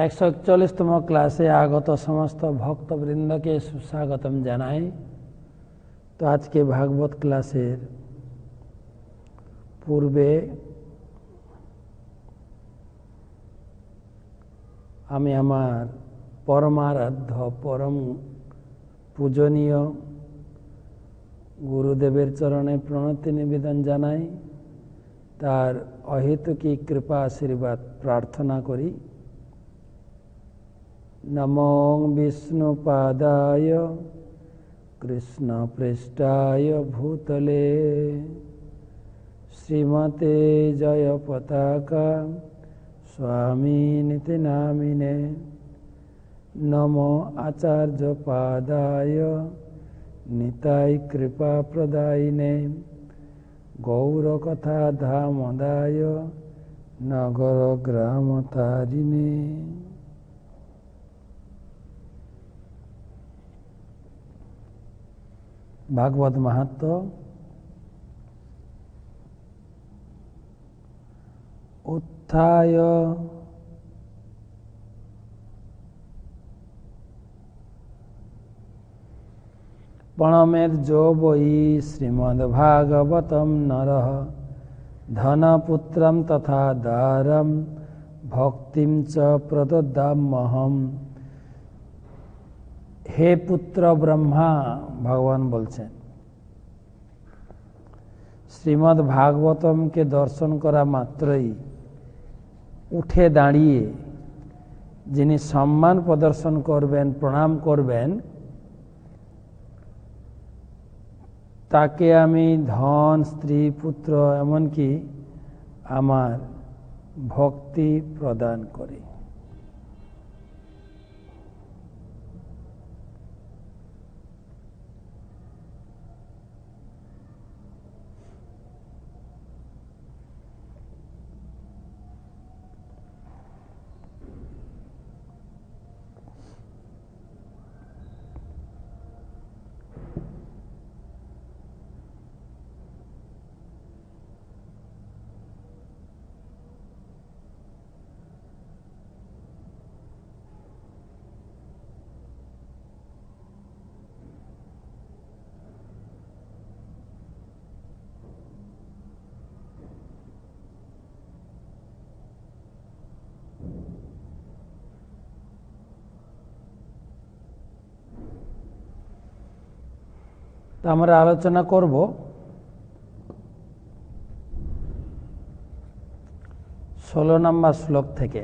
একশো 41তম ক্লাসে আগত সমস্ত ভক্তবৃন্দকে সুস্বাগতম জানাই। তো আজকে ভাগবত ক্লাসের পূর্বে আমি আমার পরমারাধ্য পরম পূজনীয় গুরুদেবের চরণে প্রণতি নিবেদন জানাই, তার অহেতুকী কৃপা আশীর্বাদ প্রার্থনা করি। নমো বিষ্ণুপাদায় কৃষ্ণপৃষ্ঠায় ভূতলে শ্রীমতে জয় পতাকা স্বামিনিতি নামিনে। নমো আচার্য পাদায় নিতাই কৃপা প্রদায়িনে। গৌরকথা ধামদায় নগর গ্রাম তারিণে। ভাগবত মাহাত্ম্য। উত্থায় পণমের বৈ শ্রীমদ্ভাগবতম নরঃ ধনপুত্রম তথা দারম ভক্তিম চ প্রদদাম্যহম। হে পুত্র ব্রহ্মা, ভগবান বলছেন, শ্রীমদ্ ভাগবতমকে দর্শন করা মাত্রই উঠে দাঁড়িয়ে যিনি সম্মান প্রদর্শন করবেন, প্রণাম করবেন, তাকে আমি ধন, স্ত্রী, পুত্র, এমনকি আমার ভক্তি প্রদান করি। আমরা আলোচনা করব 16 নম্বর শ্লোক থেকে।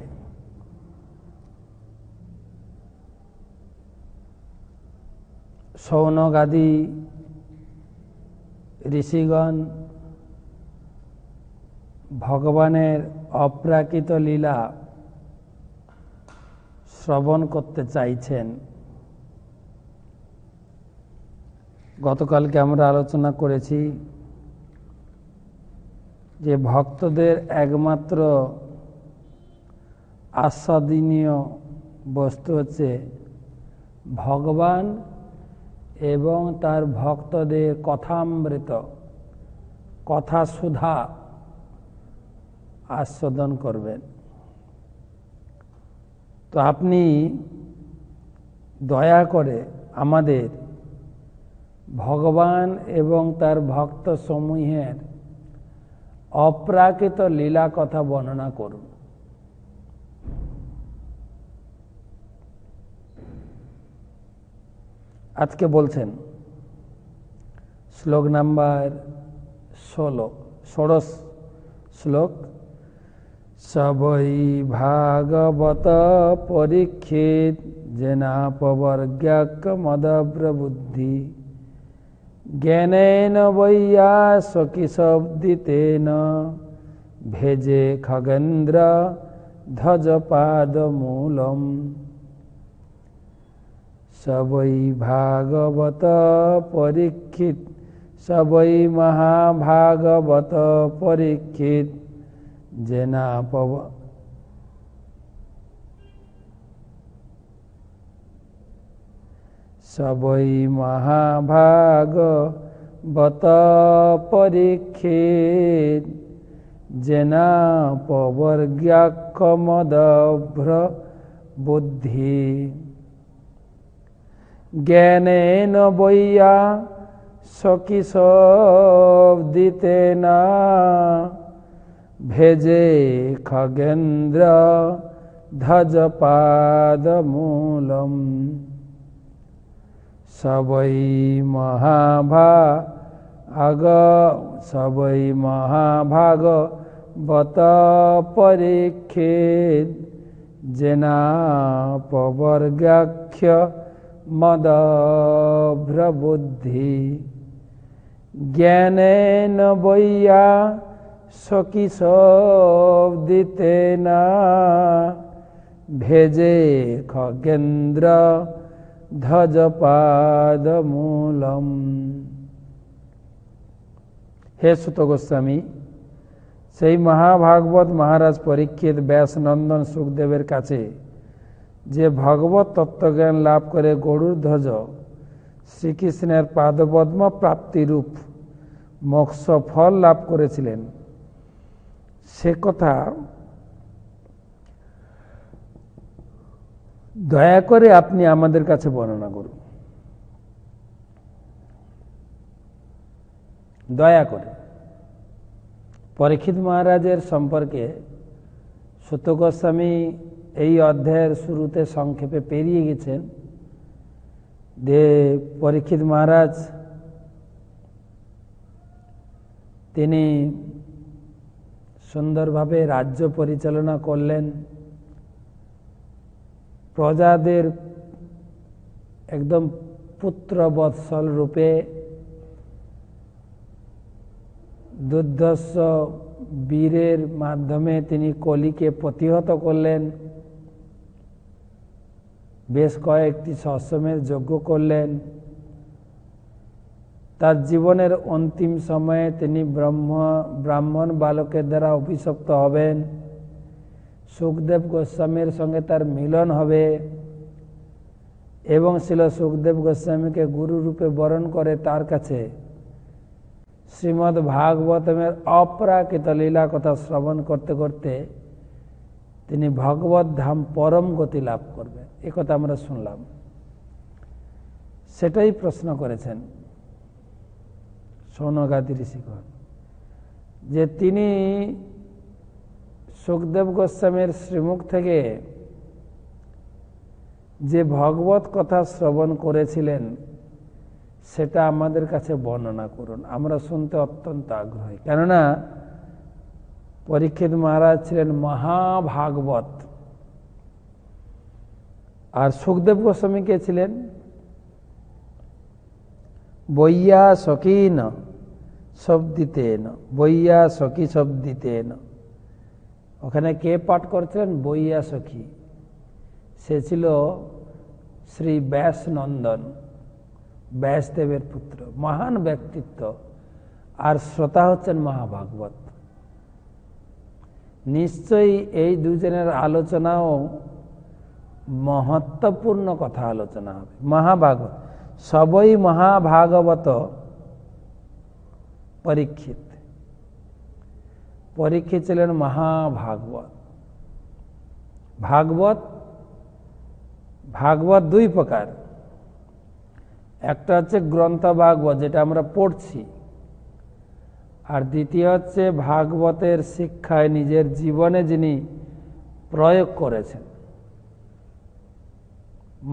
শৌনকাদি ঋষিগণ ভগবানের অপ্রাকৃত লীলা শ্রবণ করতে চাইছেন। গতকালকে আমরা আলোচনা করেছি যে ভক্তদের একমাত্র আস্বাদনীয় বস্তু হচ্ছে ভগবান এবং তার ভক্তদের কথামৃত, কথা সুধা আস্বাদন করবেন। তো আপনি দয়া করে আমাদের ভগবান এবং তার ভক্ত সমূহের অপ্রাকৃত লীলা কথা বর্ণনা করুন। আজকে বলছেন শ্লোক নাম্বার 16 শ্লোক। সবই ভাগবত পরীক্ষিত জেনাপবর্গ্যাক মদব্রবুদ্ধি জ্ঞানেন বৈয়াসকি শব্দিতেন ভেজে খগেন্দ্র ধ্বজ পাদ মূলম। सबई भागवत परीक्षित सबई महाभागवत परीक्षित जेना सबई महाभागवत परीक्षित जेना पवर्ग्याकमदभ्र बुद्धि ज्ञानेन वैया सकिशब्दितेन भेजे खगेन्द्र ध्वजपादमूलम् सबई महाभागवत परीक्षित जेना पवर्ग्याख्य मदभ्रबुद्धि ज्ञानेन वैया सकिशब्दितेन भेजे खगेन्द्र ধ্বজপাদমূলম। হে সুত গোস্বামী, সেই মহাভাগবত মহারাজ পরীক্ষিত ব্যাস নন্দন সুখদেবের কাছে যে ভগবত তত্ত্বজ্ঞান লাভ করে গরুর ধ্বজ শ্রীকৃষ্ণের পাদপদ্ম প্রাপ্তিরূপ মোক্ষ ফল লাভ করেছিলেন, সে কথা দয়া করে আপনি আমাদের কাছে বর্ণনা করুন। দয়া করে। পরীক্ষিত মহারাজের সম্পর্কে সুত গোস্বামী এই অধ্যায়ের শুরুতে সংক্ষেপে পেরিয়ে গেছেন যে পরীক্ষিত মহারাজ তিনি সুন্দরভাবে রাজ্য পরিচালনা করলেন, প্রজাদের একদম পুত্রবৎসল রূপে দুর্ধর্ষ বীরের মাধ্যমে তিনি কলিকে প্রতিহত করলেন, বেশ কয়েকটি সশ্রমের যজ্ঞ করলেন। তার জীবনের অন্তিম সময়ে তিনি ব্রাহ্মণ বালকের দ্বারা অভিশপ্ত হবেন, সুখদেব গোস্বামীর সঙ্গে তার মিলন হবে এবং শিল সুখদেব গোস্বামীকে গুরু রূপে বরণ করে তার কাছে শ্রীমদ্ ভাগবতমের অপ্রাকৃত লীলা কথা শ্রবণ করতে করতে তিনি ভগবত ধাম পরম গতি লাভ করবেন। এ কথা আমরা শুনলাম। সেটাই প্রশ্ন করেছেন সৌনকাদি ঋষিগণ যে তিনি সুখদেব গোস্বামীর শ্রীমুখ থেকে যে ভগবত কথা শ্রবণ করেছিলেন সেটা আমাদের কাছে বর্ণনা করুন, আমরা শুনতে অত্যন্ত আগ্রহী। কেননা পরীক্ষিত মহারাজ ছিলেন মহাভাগবত, আর সুখদেব গোস্বামী কে ছিলেন বৈয়া সখীন শব্দিতেন, বৈয়া সখী শব্দিতেন। ওখানে কে পাঠ করছিলেন? বৈয়া সখী। সে ছিল শ্রী ব্যাস নন্দন, ব্যাসদেবের পুত্র, মহান ব্যক্তিত্ব, আর শ্রোতা হচ্ছেন মহাভাগবত। নিশ্চয়ই এই দুজনের আলোচনাও মহত্বপূর্ণ কথা আলোচনা হবে। মহাভাগবত সবই মহাভাগবত পরীক্ষিত। পরীক্ষিত ছিলেন মহাভাগবত। ভাগবত দুই প্রকার, একটা হচ্ছে গ্রন্থ ভাগবত যেটা আমরা পড়ছি, আর দ্বিতীয় হচ্ছে ভাগবতের শিক্ষায় নিজের জীবনে যিনি প্রয়োগ করেছেন,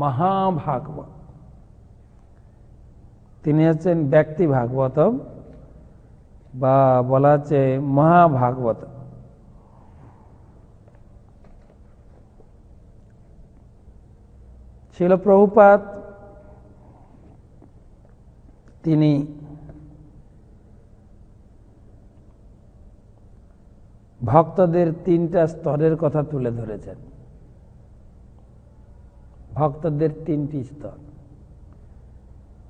মহাভাগবত। তিনি হচ্ছেন ব্যক্তি ভাগবতম বা বলা হচ্ছে মহাভাগবত। শিল প্রভুপাদ তিনি ভক্তদের তিনটা স্তরের কথা তুলে ধরেছেন। ভক্তদের তিনটি স্তর।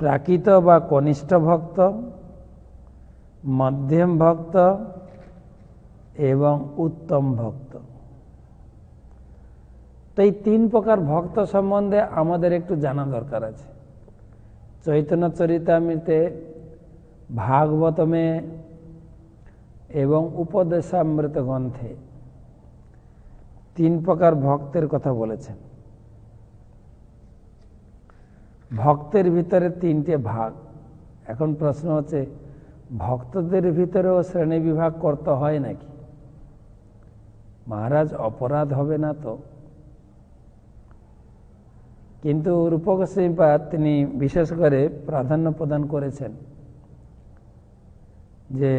প্রাকৃত বা কনিষ্ঠ ভক্ত, মধ্যম ভক্ত এবং উত্তম ভক্ত। তো এই তিন প্রকার ভক্ত সম্বন্ধে আমাদের একটু জানা দরকার আছে। চৈতন্য চরিতামৃতে, ভাগবতমে এবং উপদেশামৃত গ্রন্থে তিন প্রকার ভক্তের কথা বলেছেন। ভক্তের ভিতরে তিনটে ভাগ। এখন প্রশ্ন হচ্ছে, ভক্তদের ভিতরেও শ্রেণী বিভাগ করতে হয় নাকি? মহারাজ, অপরাধ হবে না তো? কিন্তু রূপক গোস্বামীপাদ তিনি বিশেষ করে প্রাধান্য প্রদান করেছেন যে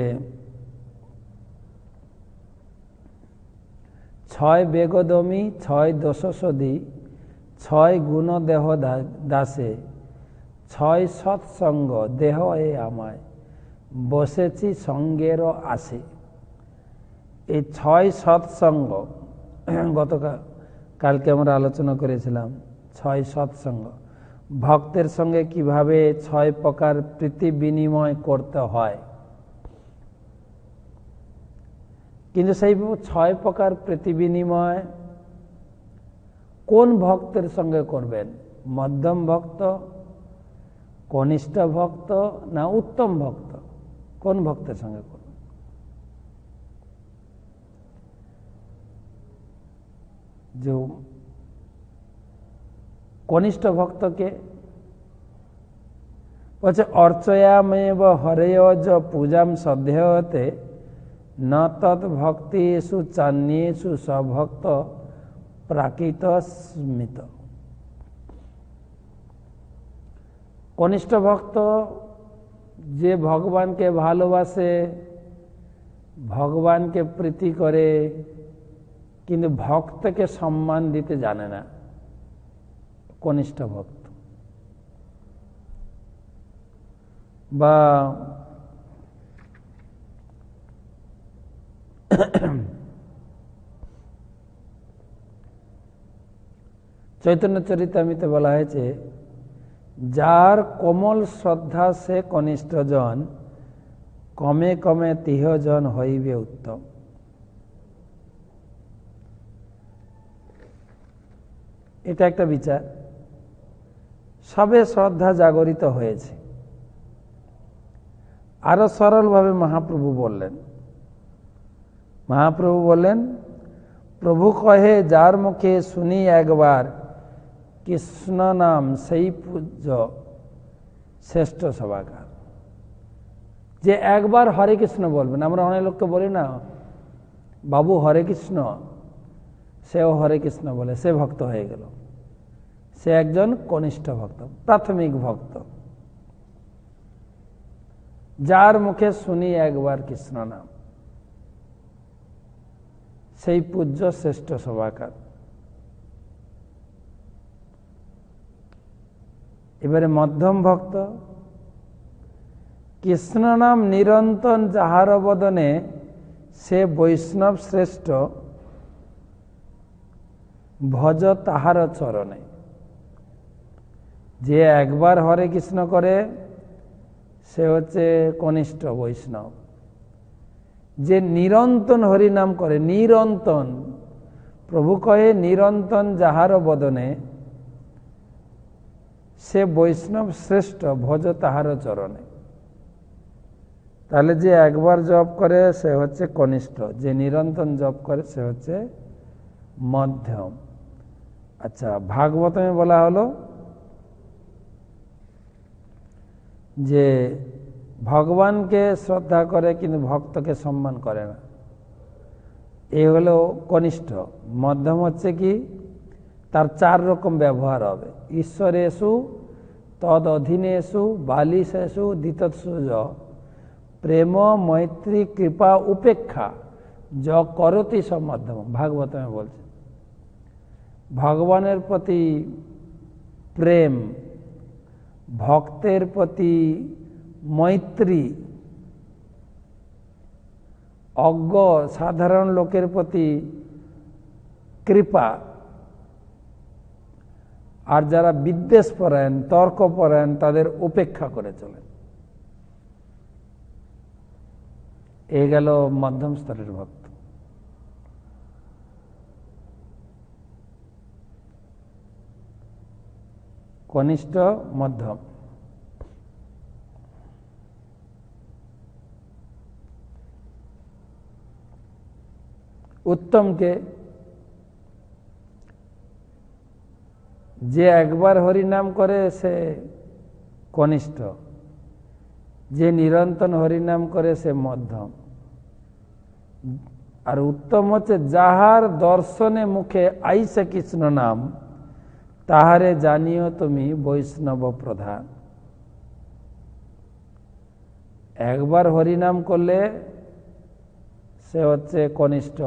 6 বেগদমি 6 দোষসদি 6 গুণ দেহ দাসে 6 সৎসঙ্গ দেহ এ আমায় বসেছি সঙ্গের আসে। এই 6 সৎসঙ্গ কালকে আমরা আলোচনা করেছিলাম। 6 সৎসঙ্গ, ভক্তের সঙ্গে কিভাবে 6 প্রকার প্রীতি বিনিময় করতে হয়। কিন্তু সেই 6 প্রকার প্রীতি বিনিময় কোন ভক্তের সঙ্গে করবেন? মধ্যম ভক্ত, কনিষ্ঠ ভক্ত না উত্তম ভক্ত? কোন ভক্তের সঙ্গে করবেন? যে কনিষ্ঠ ভক্তকে বলছে, অর্চয়ামেব হরেয়জ পূজাম শ্রদ্ধেয়তে ন তৎ ভক্তিষু চান্যেষু সভক্ত প্রাকৃত স্মিত। কনিষ্ঠ ভক্ত যে ভগবানকে ভালোবাসে, ভগবানকে প্রীতি করে, কিন্তু ভক্তকে সম্মান দিতে জানে না, কনিষ্ঠ ভক্ত। বা চৈতন্য চরিতামৃতে বলা হয়েছে, যার কোমল শ্রদ্ধা সে কনিষ্ঠ জন, কমে কমে তিহজন হইবে উত্তম। এটা একটা বিচার। সবে শ্রদ্ধা জাগরিত হয়েছে। আরো সরলভাবে মহাপ্রভু বললেন, প্রভু কহে যার মুখে শুনি একবার কৃষ্ণ নাম সেই পূজ্য শ্রেষ্ঠ সভাকার। যে একবার হরে কৃষ্ণ বলবেন, আমরা অনেক লোককে বলি না, বাবু হরে কৃষ্ণ, সেও হরে কৃষ্ণ বলে, সে ভক্ত হয়ে গেল। সে একজন কনিষ্ঠ ভক্ত, প্রাথমিক ভক্ত। যার মুখে শুনি একবার কৃষ্ণ নাম সেই পূজ্য শ্রেষ্ঠ সভাকার। এবারে মধ্যম ভক্ত, কৃষ্ণ নাম নিরন্তন যাহার বদনে সে বৈষ্ণব শ্রেষ্ঠ, ভজ তাহার চরণে। যে একবার হরে কৃষ্ণ করে সে হচ্ছে কনিষ্ঠ বৈষ্ণব। যে নিরন্তন হরিনাম করে, নিরন্তন, প্রভু কহে নিরন্তন যাহার বদনে সে বৈষ্ণব শ্রেষ্ঠ, ভজ তাহার চরণে। তাহলে যে একবার জপ করে সে হচ্ছে কনিষ্ঠ, যে নিরন্তন জপ করে সে হচ্ছে মধ্যম। আচ্ছা, ভাগবতমে বলা হলো যে ভগবানকে শ্রদ্ধা করে কিন্তু ভক্তকে সম্মান করে না, এই হলো কনিষ্ঠ। মধ্যম হচ্ছে কি, তার 4 রকম ব্যবহার হবে। ঈশ্বরেষু তদ অধীনেষু বালিশেষু দিতৎসুজ প্রেম মৈত্রী কৃপা উপেক্ষা য করতি সব মধ্যম। ভাগবতমে বলছে ভগবানের প্রতি প্রেম, ভক্তের প্রতি মৈত্রী, অজ্ঞ সাধারণ লোকের প্রতি কৃপা, আর যারা বিদ্বেষ পরায়ণ, তর্ক পরায়ণ, তাদের উপেক্ষা করে চলেন। এই গেল মধ্যম স্তরের ভক্ত। কনিষ্ঠ, মধ্যম। উত্তমকে যে একবার হরিনাম করে সে কনিষ্ঠ, যে নিরন্তর হরিনাম করে সে মধ্যম। আর উত্তম হচ্ছে যাহার দর্শনে মুখে আইসে কৃষ্ণ নাম, তাহারে জানিও তুমি বৈষ্ণব প্রধান। একবার হরিনাম করলে সে হচ্ছে কনিষ্ঠ,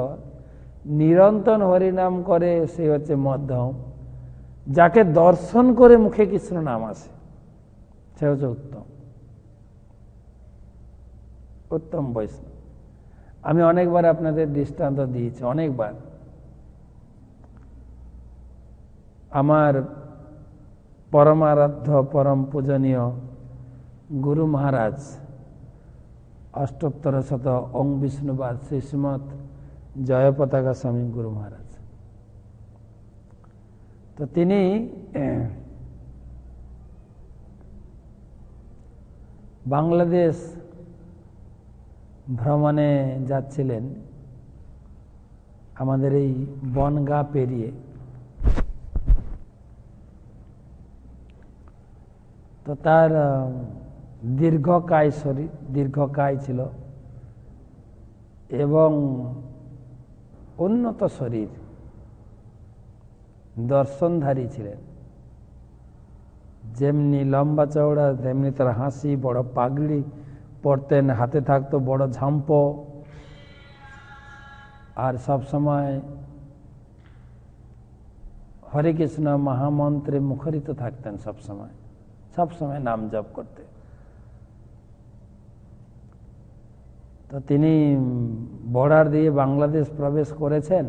নিরন্তর হরিনাম করে সে হচ্ছে মধ্যম, যাকে দর্শন করে মুখে কৃষ্ণ নাম আসে সে হচ্ছে উত্তম। উত্তম বৈষ্ণব। আমি অনেকবার আপনাদের দৃষ্টান্ত দিয়েছি, অনেকবার। আমার পরমারাধ্য পরম পূজনীয় গুরু মহারাজ অষ্টোত্তর শত ওং বিষ্ণুবাদ শ্রী শ্রীমৎ জয়পতাকা স্বামী গুরু মহারাজ, তো তিনি বাংলাদেশ ভ্রমণে যাচ্ছিলেন আমাদের এই বনগাঁ পেরিয়ে। তো তার দীর্ঘকায় শরীর, দীর্ঘকায় ছিল এবং উন্নত শরীর, দর্শনধারী ছিলেন। যেমনি লম্বা চওড়া তেমনি তার হাসি, বড় পাগড়ি পরতেন, হাতে থাকতো বড় ঝাম্প, আর সব সময় হরে কৃষ্ণ মহামন্ত্রে মুখরিত থাকতেন, সব সময় নাম জপ করতে। তো তিনি বর্ডার দিয়ে বাংলাদেশ প্রবেশ করেছেন,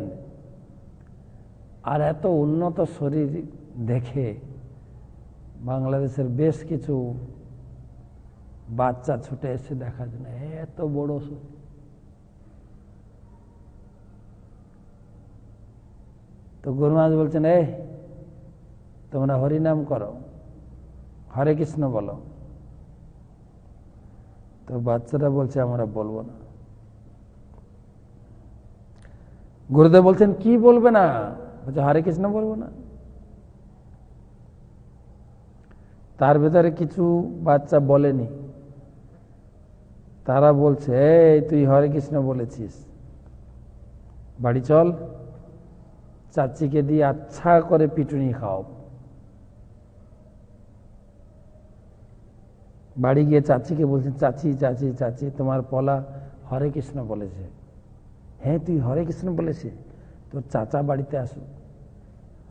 আর এত উন্নত শরীর দেখে বাংলাদেশের বেশ কিছু বাচ্চা ছুটে এসে দেখার জন্য, এত বড় শরীর। তো গুরু মহারাজ বলছেন, তোমরা হরিনাম করো, হরে কৃষ্ণ বলো। তো বাচ্চারা বলছে আমরা বলবো না। গুরুদেব বলছেন কি বলবে না? বলছে হরে কৃষ্ণ বলবো না। তার ভেতরে কিছু বাচ্চা বলেনি, তারা বলছে এই তুই হরে কৃষ্ণ বলেছিস, বাড়ি চল, চাচিকে দিয়ে আচ্ছা করে পিটুনি খাও। বাড়ি গিয়ে চাচিকে বলছেন, চাচি চাচি চাচি তোমার পলা হরে কৃষ্ণ বলেছে। হ্যাঁ তুই হরে কৃষ্ণ বলেছিস, তোর চাচা বাড়িতে আসুক।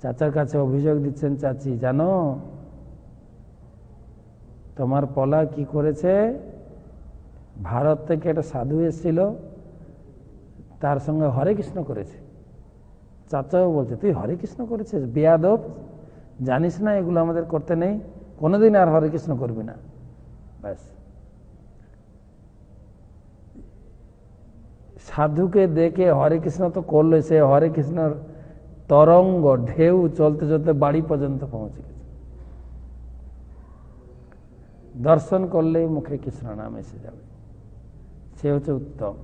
চাচার কাছে অভিযোগ দিচ্ছেন, চাচি জানো তোমার পলা কি করেছে? ভারত থেকে একটা সাধু এসেছিল, তার সঙ্গে হরে কৃষ্ণ করেছে। চাচাও বলছে তুই হরে কৃষ্ণ করেছিস, বেয়াদব, জানিস না এগুলো আমাদের করতে নেই, কোনোদিন আর হরে কৃষ্ণ করবি না। ব্যাস, সাধুকে দেখে হরে কৃষ্ণ তো করলো, সে হরে কৃষ্ণর তরঙ্গ ঢেউ চলতে চলতে বাড়ি পর্যন্ত পৌঁছে গেছে। দর্শন করলেই মুখে কৃষ্ণ নাম এসে যাবে, সে হচ্ছে উত্তম।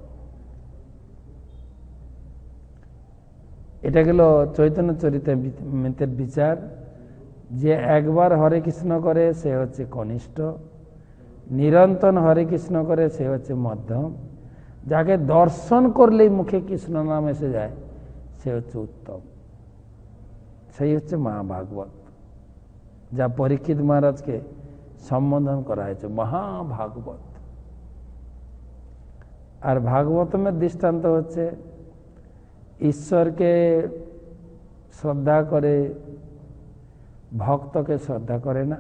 এটা গেল চৈতন্য চরিতামৃতের বিচার, যে একবার হরে কৃষ্ণ করে সে হচ্ছে কনিষ্ঠ, নিরন্তর হরে কৃষ্ণ করে সে হচ্ছে মধ্যম, যাকে দর্শন করলেই মুখে কৃষ্ণ নাম এসে যায় সে হচ্ছে উত্তম। সেই হচ্ছে মহাভাগবত, যা পরীক্ষিত মহারাজকে সম্বোধন করা হয়েছে মহাভাগবত। আর ভাগবতমের দৃষ্টান্ত হচ্ছে ঈশ্বরকে শ্রদ্ধা করে, ভক্তকে শ্রদ্ধা করে না,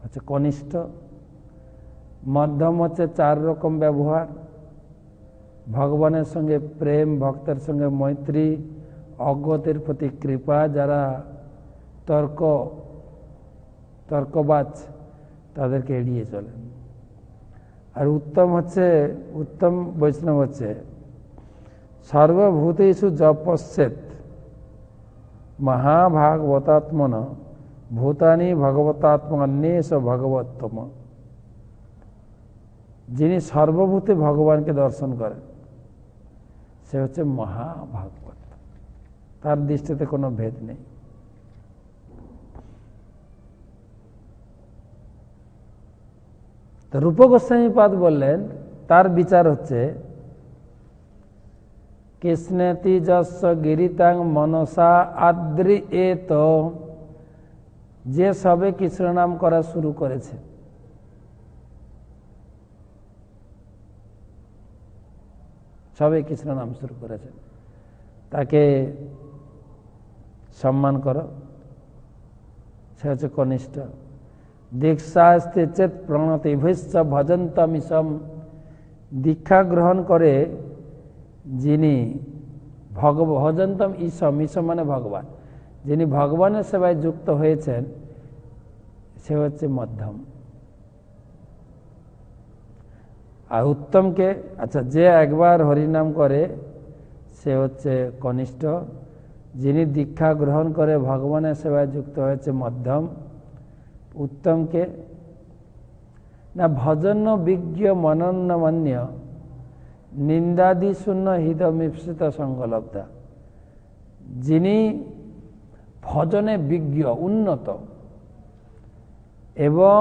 হচ্ছে কনিষ্ঠ। মধ্যম হচ্ছে 4 রকম ব্যবহার, ভগবানের সঙ্গে প্রেম, ভক্তের সঙ্গে মৈত্রী, অজ্ঞদের প্রতি কৃপা, যারা তর্ক তর্কবাজ তাদেরকে এড়িয়ে চলেন। আর উত্তম বৈষ্ণব হচ্ছে সর্বভূতেষু যপশ্যেত মহাভাগবতাত্মন ভূতানি ভগবতাত্মন্যেষ ভগবত্তম। যিনি সর্বভূতে ভগবানকে দর্শন করেন সে হচ্ছে মহাভাগবত, তার দৃষ্টিতে কোনো ভেদ নেই। তো রূপ গোস্বামীপাদ বললেন তার বিচার হচ্ছে কৃষ্ণেতি যস্য গিরিতাং মনসা আদ্রি এত, যে সবে কৃষ্ণ নাম করা শুরু করেছে সবে কৃষ্ণ নাম শুরু করেছে তাকে সম্মান করো, সে হচ্ছে কনিষ্ঠ। দীক্ষাস্তে চেত প্রণতি ভৈশ্চ ভজন্তমিশম, দীক্ষা গ্রহণ করে যিনি ভজন্তম ঈশম, ঈশম মানে ভগবান, যিনি ভগবানের সেবায় যুক্ত হয়েছেন সে হচ্ছে মধ্যম। আর উত্তমকে আচ্ছা যে একবার হরিনাম করে সে হচ্ছে কনিষ্ঠ, যিনি দীক্ষা গ্রহণ করে ভগবানের সেবায় যুক্ত হয়েছে মধ্যম। উত্তমকে না ভজন্য বিজ্ঞ মনন্য মান্য নিন্দাদি শূন্য হৃদমিপ্সিত সঙ্গলব্ধা, যিনি ভজনে বিজ্ঞ উন্নত এবং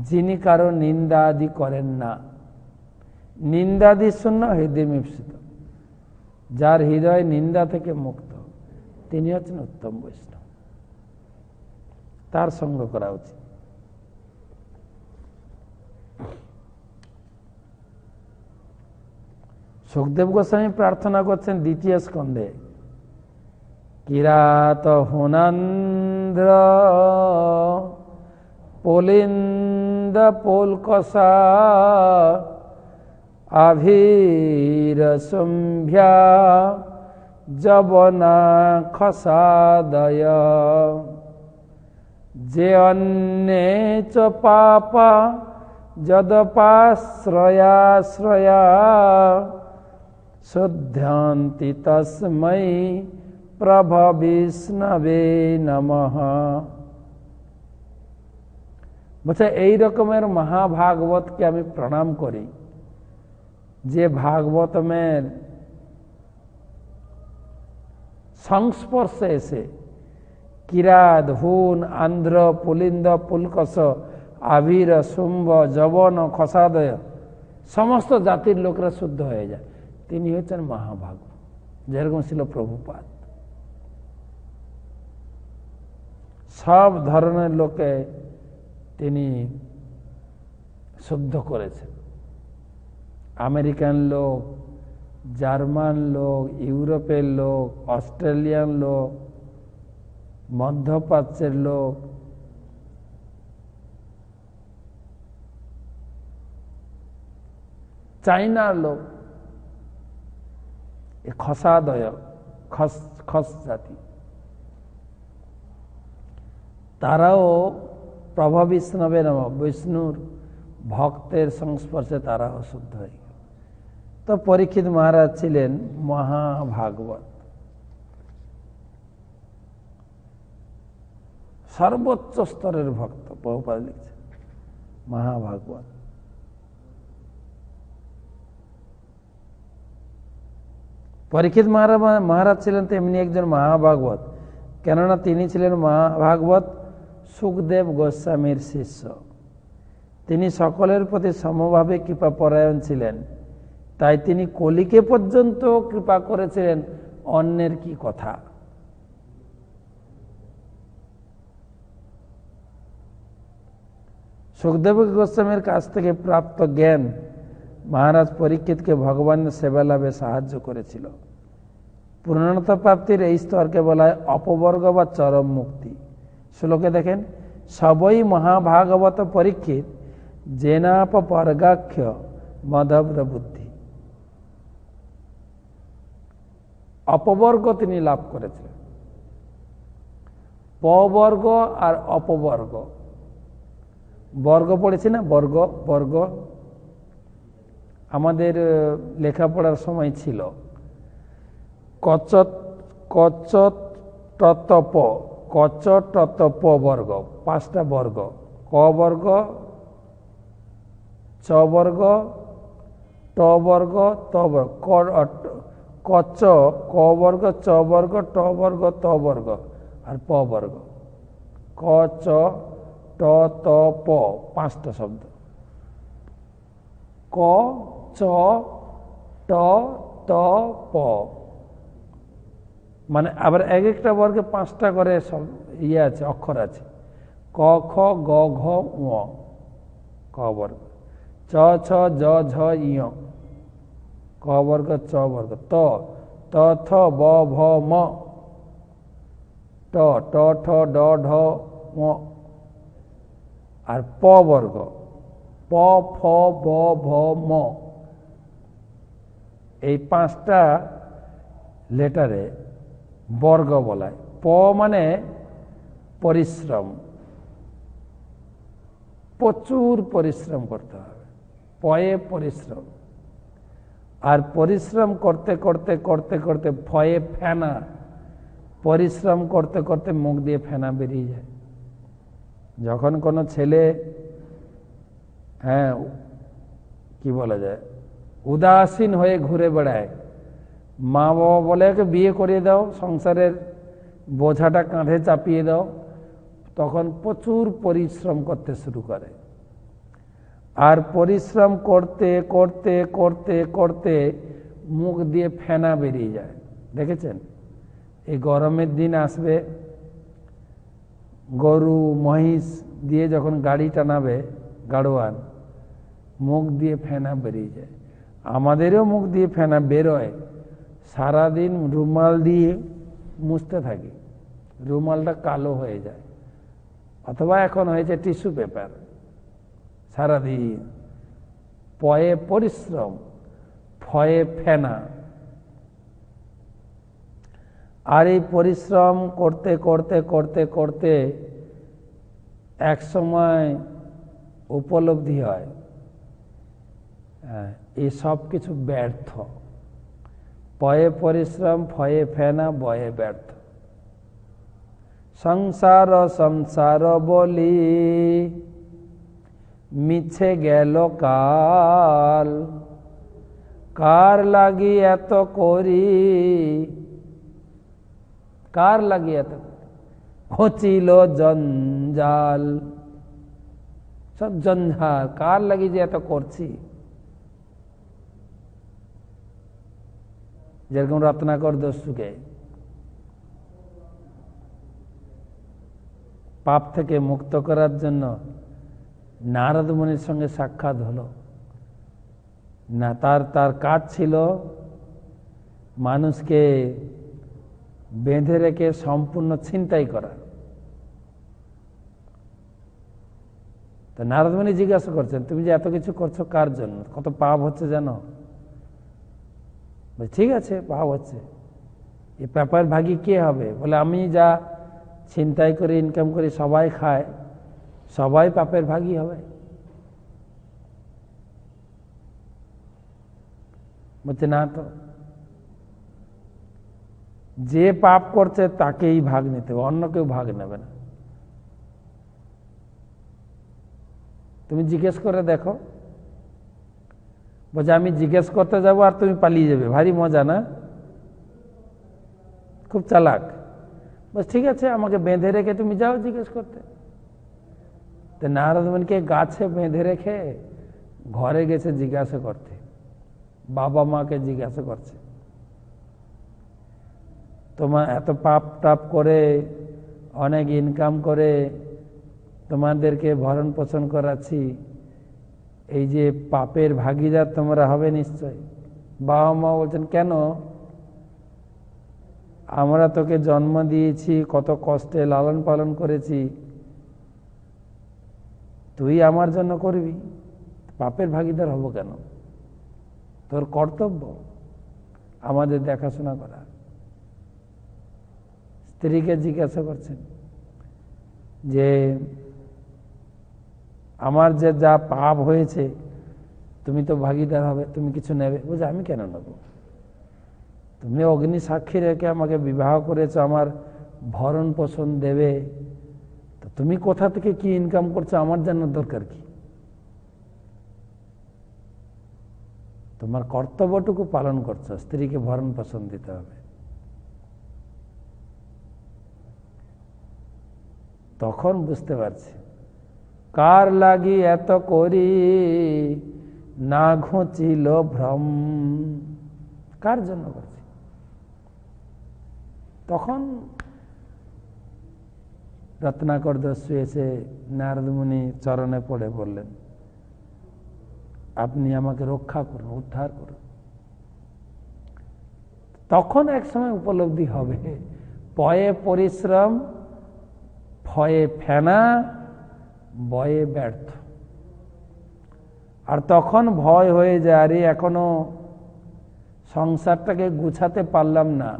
যিনি কারো নিন্দা আদি করেন না, নিন্দাদি শূন্য হৃদমিপ্সিত, যার হৃদয় নিন্দা থেকে মুক্ত, তিনি হচ্ছেন উত্তম বৈষ্ণব, তার সঙ্গ করা উচিত। সুখদেব গোস্বামী প্রার্থনা করছেন দ্বিতীয় স্কন্ধে, কিরাত হুনান্ধ্র পুলিন্দ পুলকসা আভীর শুম্ভ্যা যবনা খসাদয়, যে অন্যে চ পাপা যদপাশ্রয়াশ্রয়া শুদ্ধান্তি তস্मै প্রভ বিষ্ণবে নমঃ। বলছে এই রকমের মহাভাগবতকে আমি প্রণাম করি, যে ভাগবতমের সংস্পর্শে এসে কিরাত হুন আন্ধ্র পুলিন্দ পুলকস আবির শুম্ভ যবন খসাদয় সমস্ত জাতির লোকরা শুদ্ধ হয়ে যায়, তিনি হচ্ছেন মহাভাগবত। যেরকম ছিল প্রভুপাদ, সব ধরনের লোকে তিনি শুদ্ধ করেছেন। আমেরিকান লোক, জার্মান লোক, ইউরোপের লোক, অস্ট্রেলিয়ান লোক, মধ্যপ্রাচ্যের লোক, চাইনার লোক, খসাদয় খস জাতি, তারাও প্রভা বিষ্ণবে নম, বিষ্ণুর ভক্তের সংস্পর্শে তারাও শুদ্ধ হয়ে গেল। তো পরীক্ষিত মহারাজ ছিলেন মহাভাগবত, সর্বোচ্চ স্তরের ভক্ত। প্রভুপাদ লিখছেন মহাভাগবত। পরীক্ষিত মহারাজ ছিলেন তেমনি একজন মহাভাগবত, কেননা তিনি ছিলেন মহাভাগবত সুখদেব গোস্বামীর শিষ্য। তিনি সকলের প্রতি সমভাবে কৃপাপরায়ণ ছিলেন, তাই তিনি কলিকে পর্যন্ত কৃপা করেছিলেন। অন্যের কি কথা। সুখদেব গোস্বামীর কাছ থেকে প্রাপ্ত জ্ঞান মহারাজ পরীক্ষিতকে ভগবানের সেবা লাভে সাহায্য করেছিল। পূর্ণতা প্রাপ্তির এই স্তরকে বলা হয় অপবর্গ বা চরম মুক্তি। শ্লোকে দেখেন, সবই মহাভাগবত পরীক্ষিত জেনাপ পর্গাক্ষ মধব্র বুদ্ধি। অপবর্গ তিনি লাভ করেছিলেন। পবর্গ আর অপবর্গ। বর্গ পড়েছি না, বর্গ বর্গ আমাদের লেখাপড়ার সময় ছিল। কচত কচত টতপ, কচ টতপ বর্গ, 5টা বর্গ। ক বর্গ, চ বর্গ, ট বর্গ, ত বর্গ। কচ, ক বর্গ, চ বর্গ, ট বর্গ, ত বর্গ আর প বর্গ। ক, চ, ট, ত, প, 5টা শব্দ। ক, চ, ট, ত, প, মানে আবার এক একটা বর্গে 5টা করে সব আছে, অক্ষর আছে। ক, খ, গ, ঘ, ঙ, ক বর্গ। চ, ছ, জ, ঝ, ঞ, ক বর্গ, চ বর্গ। ত, ত, থ, ব, ভ, ম, ট, ট, ঠ, ড, ঢ, ম আর প বর্গ। প, ফ, ব, ভ, ম। এই 5টা লেটারে বর্গ বলায়। প মানে পরিশ্রম, প্রচুর পরিশ্রম করতে হবে, পয়ে পরিশ্রম। আর পরিশ্রম করতে করতে করতে করতে ফয়ে ফেনা, পরিশ্রম করতে করতে মুখ দিয়ে ফেনা বেরিয়ে যায়। যখন কোনো ছেলে কি বলা যায়, উদাসীন হয়ে ঘুরে বেড়ায়, মা বাবা বলে ওকে বিয়ে করিয়ে দাও, সংসারের বোঝাটা কাঁধে চাপিয়ে দাও, তখন প্রচুর পরিশ্রম করতে শুরু করে। আর পরিশ্রম করতে করতে করতে করতে মুখ দিয়ে ফেনা বেরিয়ে যায়। দেখেছেন, এই গরমের দিন আসবে, গরু মহিষ দিয়ে যখন গাড়ি টানাবে গাড়োয়ান, মুখ দিয়ে ফেনা বেরিয়ে যায়। আমাদেরও মুখ দিয়ে ফেনা বেরোয়, সারাদিন রুমাল দিয়ে মুছতে থাকি, রুমালটা কালো হয়ে যায়, অথবা এখন হয়েছে টিস্যু পেপার। সারাদিন পয়ে পরিশ্রম, ফয়ে ফেনা। আর এই পরিশ্রম করতে করতে করতে করতে এক সময় উপলব্ধি হয় এই সব কিছু ব্যর্থ। পয়ে পরিশ্রম, ফয়ে ফেনা, বয়ে ব্যর্থ। সংসার সংসার বলি মিছে গেল কাল, কার লাগি এত করি, কার লাগি এত হচিল জঞ্জাল। সব জঞ্জাল, কার লাগি যে এত করছি। যেরকম রত্নাকর দস্যুকে পাপ থেকে মুক্ত করার জন্য নারদ মুনির সঙ্গে সাক্ষাৎ হলো না, তার কাজ ছিল মানুষকে বেঁধে রেখে সম্পূর্ণ ছিনতাই করা। তো নারদ মুনি জিজ্ঞাসা করছেন, তুমি যে এত কিছু করছো কার জন্য, কত পাপ হচ্ছে জানো? ঠিক আছে, পাপ হচ্ছে, এই পেপার ভাগী কে হবে? বলে আমি যা ছিনতাই করে ইনকাম করি সবাই খায়, সবাই পাপের ভাগী হবে। বলছে না তো, যে পাপ করছে তাকেই ভাগ নিতে হবে, অন্য কেউ ভাগ নেবে না। তুমি জিজ্ঞেস করে দেখো। বলছে আমি জিজ্ঞেস করতে যাবো আর তুমি পালিয়ে যাবে, ভারী মজা না? খুব চালাক। বস ঠিক আছে, আমাকে বেঁধে রেখে তুমি যাও জিজ্ঞেস করতে। তো নারদ মুনিকে গাছে বেঁধে রেখে ঘরে গেছে জিজ্ঞাসা করতে, বাবা মাকে জিজ্ঞাসা করছে, তোমার এত পাপ টাপ করে অনেক ইনকাম করে তোমাদেরকে ভরণ পোষণ করাচ্ছি, এই যে পাপের ভাগীদার তোমরা হবে নিশ্চয়। বাবা মা বলছেন কেন? আমরা তোকে জন্ম দিয়েছি, কত কষ্টে লালন পালন করেছি, তুই আমার জন্য করবি, পাপের ভাগীদার হব কেন? তোর কর্তব্য আমাদের দেখাশোনা করা। স্ত্রীকে জিজ্ঞাসা করছেন, যে আমার যে যা পাপ হয়েছে তুমি তো ভাগিদার হবে, তুমি কিছু নেবে। বুঝে আমি কেন নেব? তুমি অগ্নি সাক্ষী রেখে আমাকে বিবাহ করেছো, আমার ভরণ পোষণ দেবে, তো তুমি কোথা থেকে কি ইনকাম করছো আমার জানার দরকার কি? তোমার কর্তব্যটুকু পালন করছো, স্ত্রীকে ভরণ পোষণ দিতে হবে। তখন বুঝতে পারছি কার লাগি এত করি না ঘুচিল ভ্রম, কার জন্য করছি। তখন রত্নাকর দস্যু এসে নারদ মুনি চরণে পড়ে বললেন, আপনি আমাকে রক্ষা করুন, উদ্ধার করুন। তখন এক সময় উপলব্ধি হবে পয়ে পরিশ্রম, ভয়ে ফেনা, ভয়ে ব্যর্থ। আর তখন ভয় হয়ে যায়, আরে এখনো সংসারটাকে গুছাতে পারলাম না,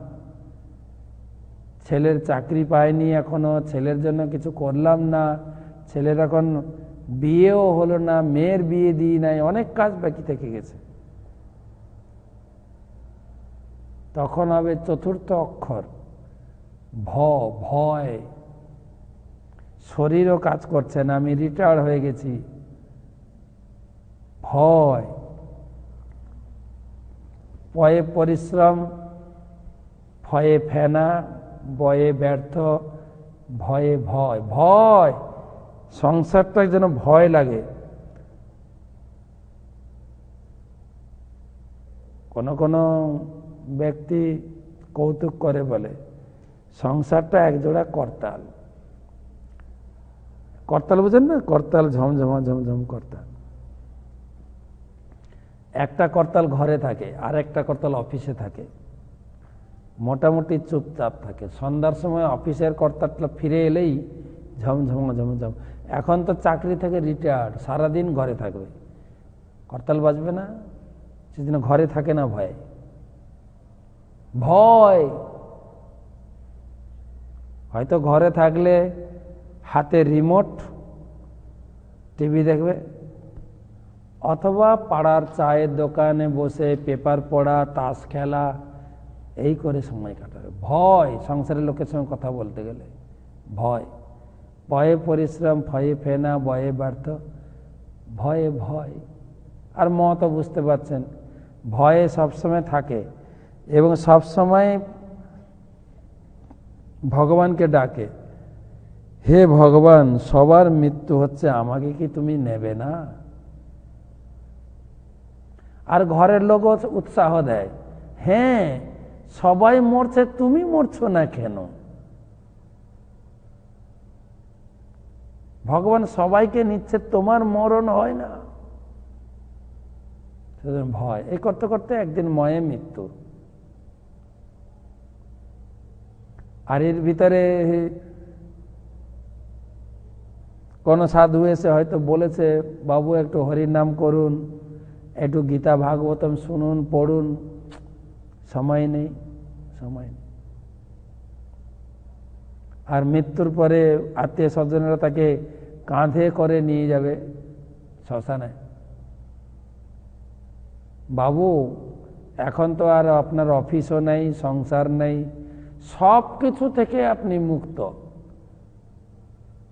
ছেলের চাকরি পায়নি এখনো, ছেলের জন্য কিছু করলাম না, ছেলের এখন বিয়েও হলো না, মেয়ের বিয়ে দিই নাই, অনেক কাজ বাকি থেকে গেছে। তখন হবে চতুর্থ অক্ষর ভয়। শরীরও কাজ করছে না, আমি রিটায়ার্ড হয়ে গেছি। ভয়, পয়ে পরিশ্রম, ভয়ে ফেনা, ভয়ে ব্যর্থ, ভয়ে ভয়। ভয়, সংসারটা যেন ভয় লাগে। কোন কোন ব্যক্তি কৌতুক করে বলে সংসারটা একজোড়া করতাল। করতাল বুঝেন না? করতাল, ঝমঝমা ঝমঝম করতাল। একটা করতাল ঘরে থাকে, আর একটা করতাল অফিসে থাকে, মোটামুটি চুপচাপ থাকে। সন্ধ্যার সময় অফিসের কর্তাটা ফিরে এলেই ঝমঝম ঝমঝম। এখন তো চাকরি থেকে রিটায়ার্ড, সারাদিন ঘরে থাকবে, করতাল বাজবে না, সেদিন ঘরে থাকে না ভয়ে। ভয়, হয়তো ঘরে থাকলে হাতে রিমোট, টিভি দেখবে, অথবা পাড়ার চায়ের দোকানে বসে পেপার পড়া, তাস খেলা, এই করে সময় কাটাবে। ভয়, সংসারের লোকের সঙ্গে কথা বলতে গেলে ভয়। ভয়ে পরিশ্রম, ভয়ে ফেনা, ভয়ে ব্যর্থ, ভয়ে ভয়। আর মত বুঝতে পারছেন, ভয়ে সবসময় থাকে এবং সবসময় ভগবানকে ডাকে, হে ভগবান, সবার মৃত্যু হচ্ছে, আমাকে কি তুমি নেবে না? আর ঘরের লোক উৎসাহ দেয়, হ্যাঁ সবাই মরছে, তুমি মরছো না কেন? ভগবান সবাইকে নিচ্ছে, তোমার মরণ হয় না। ভয়, এই করতে করতে একদিন ময়ে মৃত্যু। আর এর ভিতরে কোন সাধু এসে হয়তো বলেছে, বাবু একটু হরির নাম করুন, একটু গীতা ভাগবতম শুনুন, পড়ুন। সময় নেই, সময় নেই। আর মৃত্যুর পরে আত্মীয় স্বজনেরা তাকে কাঁধে করে নিয়ে যাবে শ্মশানে। বাবু এখন তো আর আপনার অফিসও নেই, সংসার নেই, সব কিছু থেকে আপনি মুক্ত,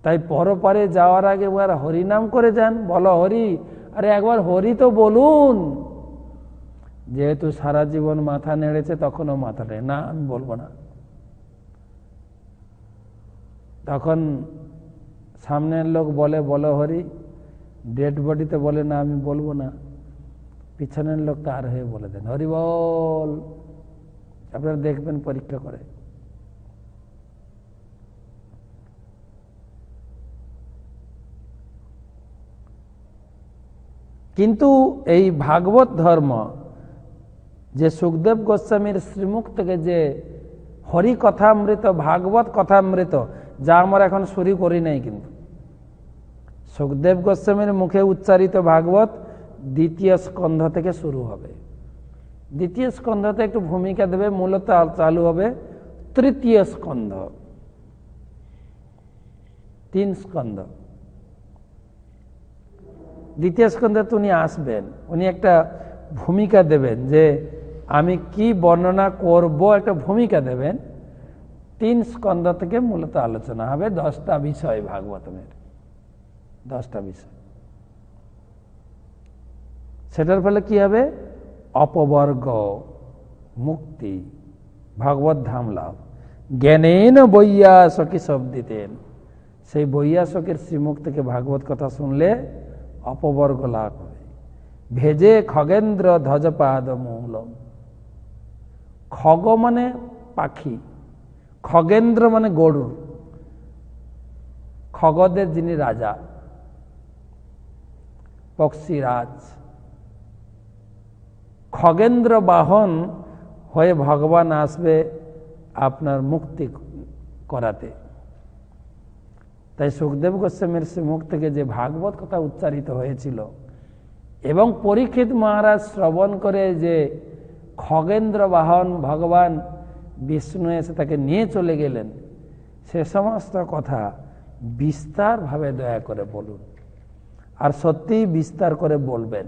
তাই পরপারে যাওয়ার আগে একবার হরিনাম করে যান, বলো হরি। আরে একবার হরি তো বলুন। যেহেতু সারা জীবন মাথা নেড়েছে, তখনও মাথা নেড়ে না, আমি বলবো না। তখন সামনের লোক বলে, বলো হরি, ডেড বডিতে বলে না, আমি বলবো না। পিছনের লোক তার হয়ে বলে দেন, হরি বল। আপনারা দেখবেন পরীক্ষা করে। কিন্তু এই ভাগবত ধর্ম, যে সুখদেব গোস্বামীর শ্রীমুখ থেকে যে হরি কথামৃত, ভাগবত কথামৃত, যা আমরা এখন শুরু করি নাই, কিন্তু সুখদেব গোস্বামীর মুখে উচ্চারিত ভাগবত দ্বিতীয় স্কন্ধ থেকে শুরু হবে। দ্বিতীয় স্কন্ধতে একটু ভূমিকা দেবে, মূলত চালু হবে তৃতীয় স্কন্ধ। 3 স্কন্ধ। দ্বিতীয় স্কন্ধে উনি আসবেন, উনি একটা ভূমিকা দেবেন যে আমি কি বর্ণনা করব, একটা ভূমিকা দেবেন। 3 স্কন্ধ থেকে মূলত আলোচনা হবে 10টা বিষয়, ভাগবতমের 10টা বিষয়। সেটার ফলে কি হবে? অপবর্গ, মুক্তি, ভাগবত ধাম লাভ। জ্ঞানেন বৈয়াসকি শব্দিতেন, সেই বৈয়াসকের শ্রীমুখ থেকে ভাগবত কথা শুনলে অপবর্গ লাভ হবে। ভেজে খগেন্দ্র ধ্বজপাদ মূলম। খগ মানে পাখি, খগেন্দ্র মানে গরুর, খগদের যিনি রাজা, পক্ষীরাজ, খগেন্দ্র বাহন হয়ে ভগবান আসবে আপনার মুক্তি করাতে। তাই সুখদেব গোস্বামীর শ্রীমুখ থেকে যে ভাগবত কথা উচ্চারিত হয়েছিল এবং পরীক্ষিত মহারাজ শ্রবণ করে যে খগেন্দ্র বাহন ভগবান বিষ্ণু এসে তাকে নিয়ে চলে গেলেন, সে সমস্ত কথা বিস্তারভাবে দয়া করে বলুন। আর সত্যিই বিস্তার করে বলবেন,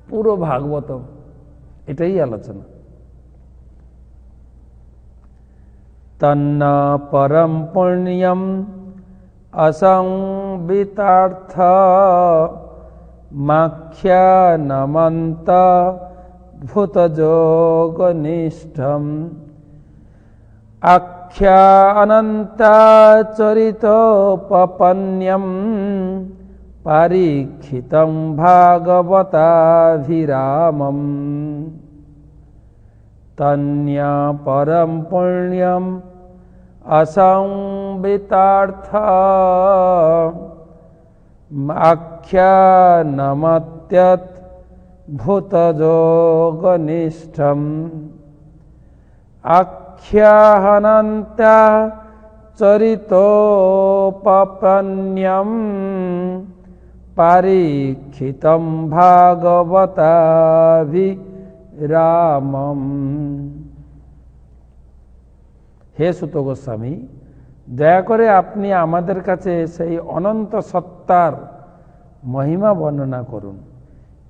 পুরো ভাগবতম এটাই আলোচনা। তন্ন পরম পুণ্যম অসংবিতার্থ মাখ্যানমন্ত ভূতযোগনিষ্ঠম আখ্যানন্তাচরিতোপপন্যম পরীক্ষিতং ভাগবতাভিরামম। তন্যা পরম পুণ্যম অসংবিতার্থ আখ্যানমত্যৎ ভূতযোগনিষ্ঠম আখ্যানন্তা চরিতোপপন্যম পরীক্ষিতম ভাগবতাভিরামম। হে সুত গোস্বামী, দয়া করে আপনি আমাদের কাছে সেই অনন্ত সত্তার মহিমা বর্ণনা করুন,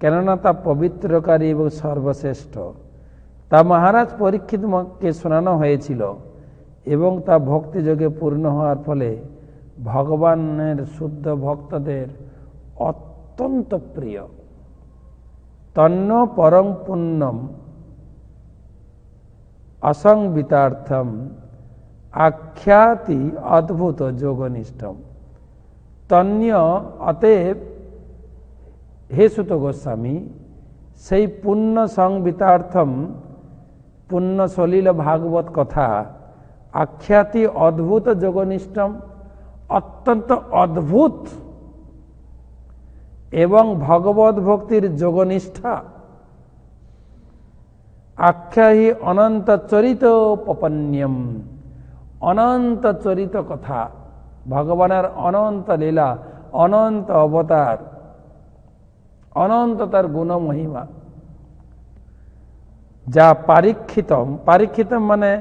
কেননা তা পবিত্রকারী এবং সর্বশ্রেষ্ঠ। তা মহারাজ পরীক্ষিতকে শোনানো হয়েছিল এবং তা ভক্তিযোগে পূর্ণ হওয়ার ফলে ভগবানের শুদ্ধ ভক্তদের অত্যন্ত প্রিয়। তন্ন পরম পুণ্যম অসংবিতার্থম আখ্যাতি অদ্ভুত যোগনিষ্ঠম। তন্য অতএব হে সুত গোস্বামী, সেই পুণ্য সংবিতার্থম, পুণ্য সলিল ভাগবত কথা, আখ্যাতি অদ্ভুত যোগনিষ্ঠম, অত্যন্ত অদ্ভুত এবং ভগবত ভক্তির যোগনিষ্ঠা, আখ্যাহি অনন্ত চরিত পপন্যম, অনন্ত চরিত কথা, ভগবানের অনন্ত লীলা, অনন্ত অবতার, অনন্ত তার গুণ মহিমা, যা পরীক্ষিতম, পরীক্ষিতম মানে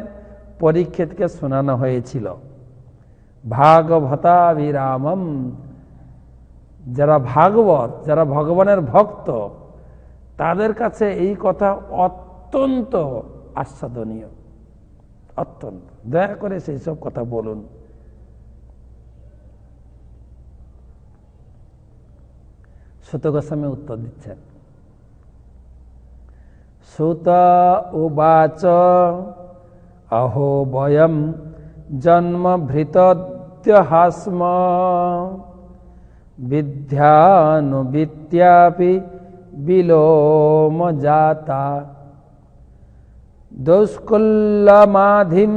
পরীক্ষিতকে শোনানো হয়েছিল। ভাগবতাভিরামম, যারা ভাগবত, যারা ভগবানের ভক্ত, তাদের কাছে এই কথা অত্যন্ত আস্বাদনীয়, অত্যন্ত। দয়া করে সেই সব কথা বলুন। সুত গোস্বামী উত্তর দিচ্ছেন, সুত উবাচ অহো বয়ম জন্ম ভৃতদ্যহাস্ম বিদ্যানুবিদ্যাপি বিলোম জাতা দৌষ্কুল্যমাধিম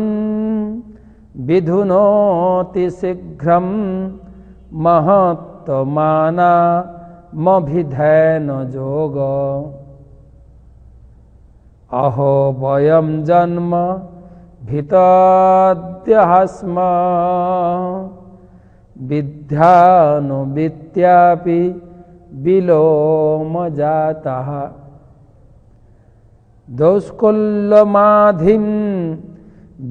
বিধুনোতি শীঘ্রম মহত্তমানা মভিধেন যোগ। অহো বয়ম জন্ম ভীতদ্যহাস্ম বিদ্যানুবিদ্যাপি বিলোম জাতঃ দৌষ্কুল্যমাধিম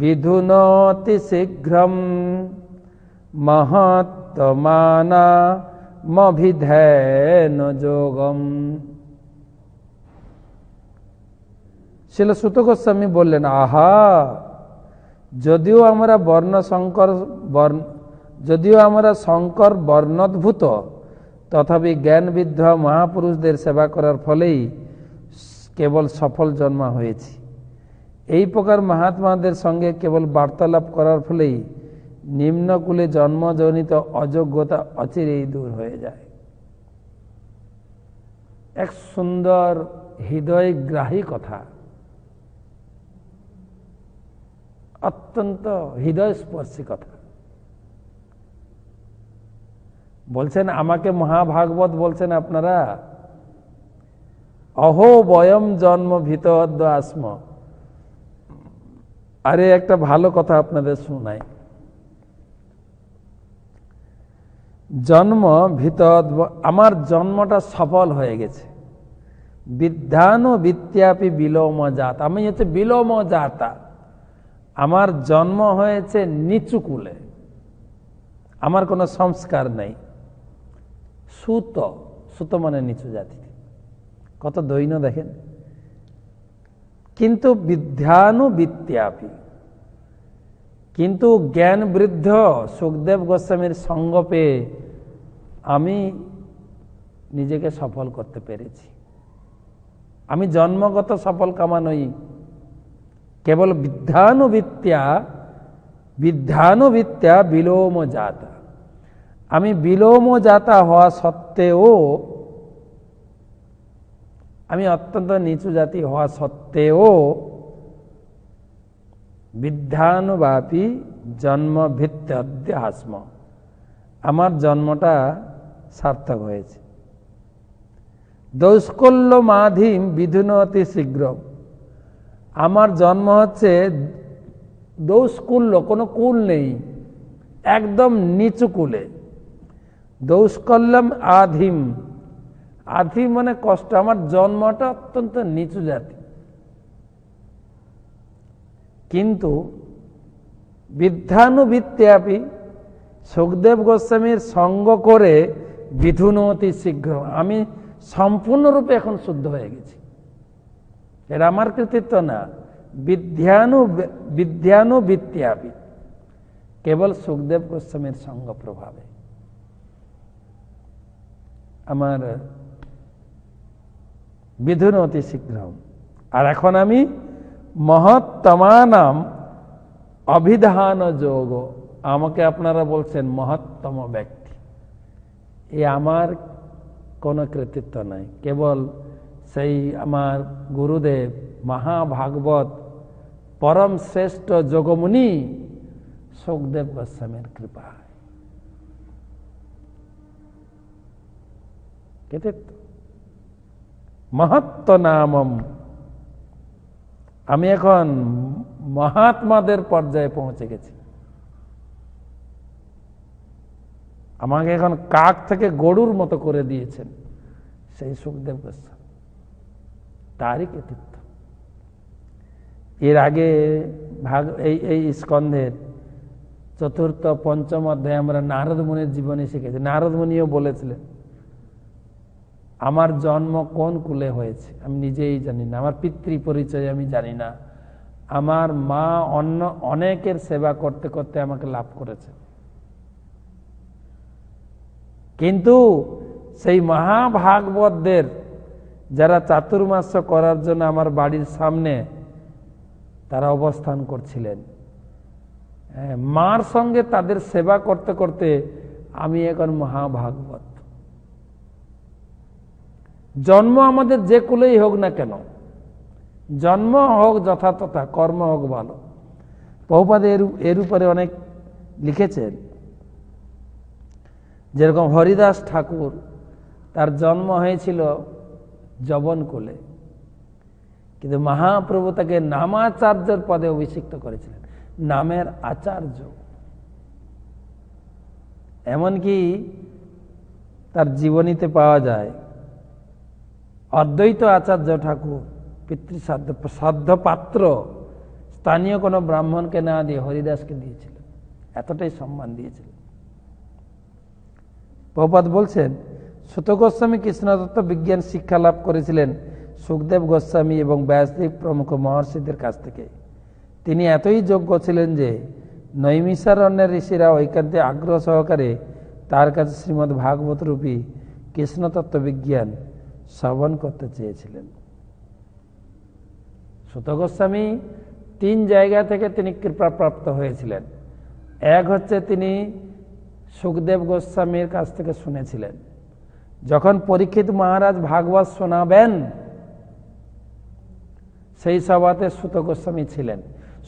বিধুনোতি শীঘ্রম মহত্তমানা মহাত্মানামভিধেন যোগম। শ্রীল সুত গোস্বামী বললেন, আহা, যদিও আমরা শঙ্কর বর্ণোদ্ভূত, তথাপি জ্ঞানবিদ্ধ মহাপুরুষদের সেবা করার ফলেই কেবল সফল জন্মা হয়েছি। এই প্রকার মহাত্মাদের সঙ্গে কেবল বার্তালাপ করার ফলেই নিম্নকুলে জন্মজনিত অযোগ্যতা অচিরেই দূর হয়ে যায়। এক সুন্দর হৃদয়গ্রাহী কথা, অত্যন্ত হৃদয়স্পর্শী কথা বলছেন। আমাকে মহাভাগবত বলছেন আপনারা, অহো বয়ম জন্ম ভিতদ্দ আস্ম। আরে একটা ভালো কথা আপনাদের শোনাই। জন্ম ভিতদ, আমার জন্মটা সফল হয়ে গেছে। বিদ্যানো বিদ্যাপি বিলোম জাত, আমি হচ্ছে বিলোম জাতা। আমার জন্ম হয়েছে নিচু কুলে, আমার কোনো সংস্কার নেই। সুত, সুত মানে নিচু জাতি, কত দৈন্য দেখেন। কিন্তু বিদ্যানুবিদ্যাপি, কিন্তু জ্ঞান বৃদ্ধ সুখদেব গোস্বামীর সঙ্গ পেয়ে আমি নিজেকে সফল করতে পেরেছি। আমি জন্মগত সফল কামা নই, কেবল বিদ্যানুবিদ্যা বিলোম জাতা। আমি বিলোম জাতা হওয়া সত্ত্বেও, আমি অত্যন্ত নিচু জাতি হওয়া সত্ত্বেও বিদ্যানুবাপী জন্ম ভিত্ত্যদ্য হাস্ম, আমার জন্মটা সার্থক হয়েছে। দৌষ্কল্য মাধিম বিধুনতি শীঘ্র, আমার জন্ম হচ্ছে দৌষ্কুল্য, কোনো কুল নেই, একদম নিচু কুলে। দৌষ্কল্যম আধিম, আধিম মানে কষ্ট, আমার জন্মটা অত্যন্ত নিচু জাতি। কিন্তু বিদ্যানুবিদ্যাপি সুখদেব গোস্বামীর সঙ্গ করে বিধুনতি শীঘ্র, আমি সম্পূর্ণরূপে এখন শুদ্ধ হয়ে গেছি। এটা আমার কৃতিত্ব না, বিদ্যানুবিদ্যাপি, কেবল সুখদেব গোস্বামীর সঙ্গ প্রভাবে আমার বিধুনতি শীঘ্র। আর এখন আমি মহত্তমানাম অভিধান যোগ, আমাকে আপনারা বলছেন মহত্তম ব্যক্তি। এ আমার কোনো কৃতিত্ব নাই, কেবল সেই আমার গুরুদেব মহাভাগবত পরম শ্রেষ্ঠ যোগমুনি সুখদেব গোস্বামীর কৃপা। কৃতিত্ব মহত্ত নামম, আমি এখন মহাত্মাদের পর্যায়ে পৌঁছে গেছি। আমাকে এখন কাক থেকে গরুর মতো করে দিয়েছেন সেই সুখদেব গোস্বামী, তারই কৃতিত্ব। এর আগে এই স্কন্ধের চতুর্থ পঞ্চম অধ্যায়ে আমরা নারদ মুনির জীবনী শিখেছি। নারদ মুনিও বলেছিলেন, আমার জন্ম কোন কুলে হয়েছে আমি নিজেই জানি না, আমার পিতৃ পরিচয় আমি জানি না, আমার মা অন্য অনেকের সেবা করতে করতে আমাকে লাভ করেছে। কিন্তু সেই মহাভাগবতদের যারা চাতুর্মাস্য করার জন্য আমার বাড়ির সামনে তারা অবস্থান করছিলেন, মার সঙ্গে তাদের সেবা করতে করতে আমি এখন মহাভাগবত। জন্ম আমাদের যে কুলেই হোক না কেন, জন্ম হোক যথাতথা, কর্ম হোক ভালো। প্রভুপাদ এর উপরে অনেক লিখেছেন। যেরকম হরিদাস ঠাকুর, তার জন্ম হয়েছিল যবন কুলে, কিন্তু মহাপ্রভু তাকে নামাচার্যের পদে অভিষিক্ত করেছিলেন, নামের আচার্য। এমনকি তার জীবনীতে পাওয়া যায় অদ্বৈত আচার্য ঠাকুর পিতৃশ্রাদ্ধ পাত্র স্থানীয় কোনো ব্রাহ্মণকে না দিয়ে হরিদাসকে দিয়েছিলেন, এতটাই সম্মান দিয়েছিলেন। প্রভুপাদ বলছেন, সুত গোস্বামী কৃষ্ণতত্ত্ব বিজ্ঞান শিক্ষা লাভ করেছিলেন সুখদেব গোস্বামী এবং ব্যাসদেব প্রমুখ মহর্ষিদের কাছ থেকে। তিনি এতই যোগ্য ছিলেন যে নৈমিষারণ্যের ঋষিরা ঐকান্তে আগ্রহ সহকারে তার কাছে শ্রীমদ্ ভাগবত রূপী কৃষ্ণতত্ত্ব বিজ্ঞান শ্রবণ করতে চেয়েছিলেন। সুত গোস্বামী 3 জায়গা থেকে তিনি কৃপাপ্রাপ্ত হয়েছিলেন। এক হচ্ছে তিনি সুখদেব গোস্বামীর কাছ থেকে শুনেছিলেন। যখন পরীক্ষিত মহারাজ ভাগবত শোনাবেন সেই সভাতে সুত গোস্বামী ছিলেন।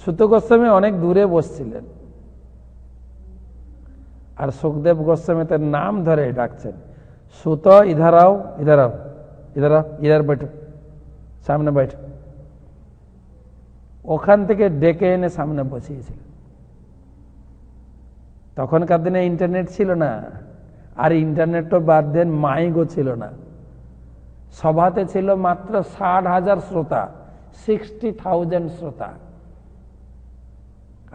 সুত গোস্বামী অনেক দূরে বসছিলেন আর সুখদেব গোস্বামী তার নাম ধরে ডাকছেন, সুত ইধার আও, ইধার আও, ইধার আও, ইধার बैठो, সামনে बैठो। ওখান থেকে ডেকে এনে সামনে বসিয়েছিলেন। তখনকার দিনে ইন্টারনেট ছিল না, আর ইন্টারনেট তো বাদ দেন, মাইকও ছিল না। সভাতে ছিল মাত্র 60,000 শ্রোতা, 60,000 শ্রোতা,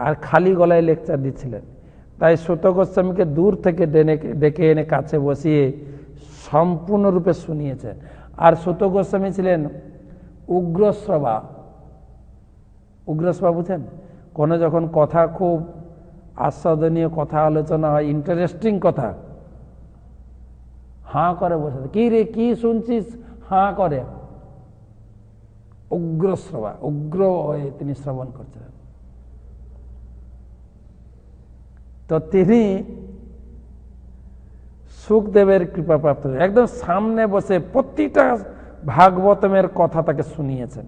আর খালি গলায় লেকচার দিচ্ছিলেন। তাই সুত গোস্বামীকে দূর থেকে ডেকে এনে কাছে বসিয়ে সম্পূর্ণরূপে শুনিয়েছেন। আর সুত গোস্বামী ছিলেন উগ্রশ্রবা। উগ্রশ্রবা বুঝেন? কোনো যখন কথা খুব আস্বাদনীয় কথা আলোচনা হয়, ইন্টারেস্টিং কথা, হাঁ করে বসে, কি রে কি শুনছিস, হাঁ করে। উগ্রশ্রবা, উগ্র হয়ে তিনি শ্রবণ করছিলেন। তো তিনি সুখদেবের কৃপাপ্রাপ্ত, একদম সামনে বসে প্রতিটা ভাগবতমের কথা তাকে শুনিয়েছেন।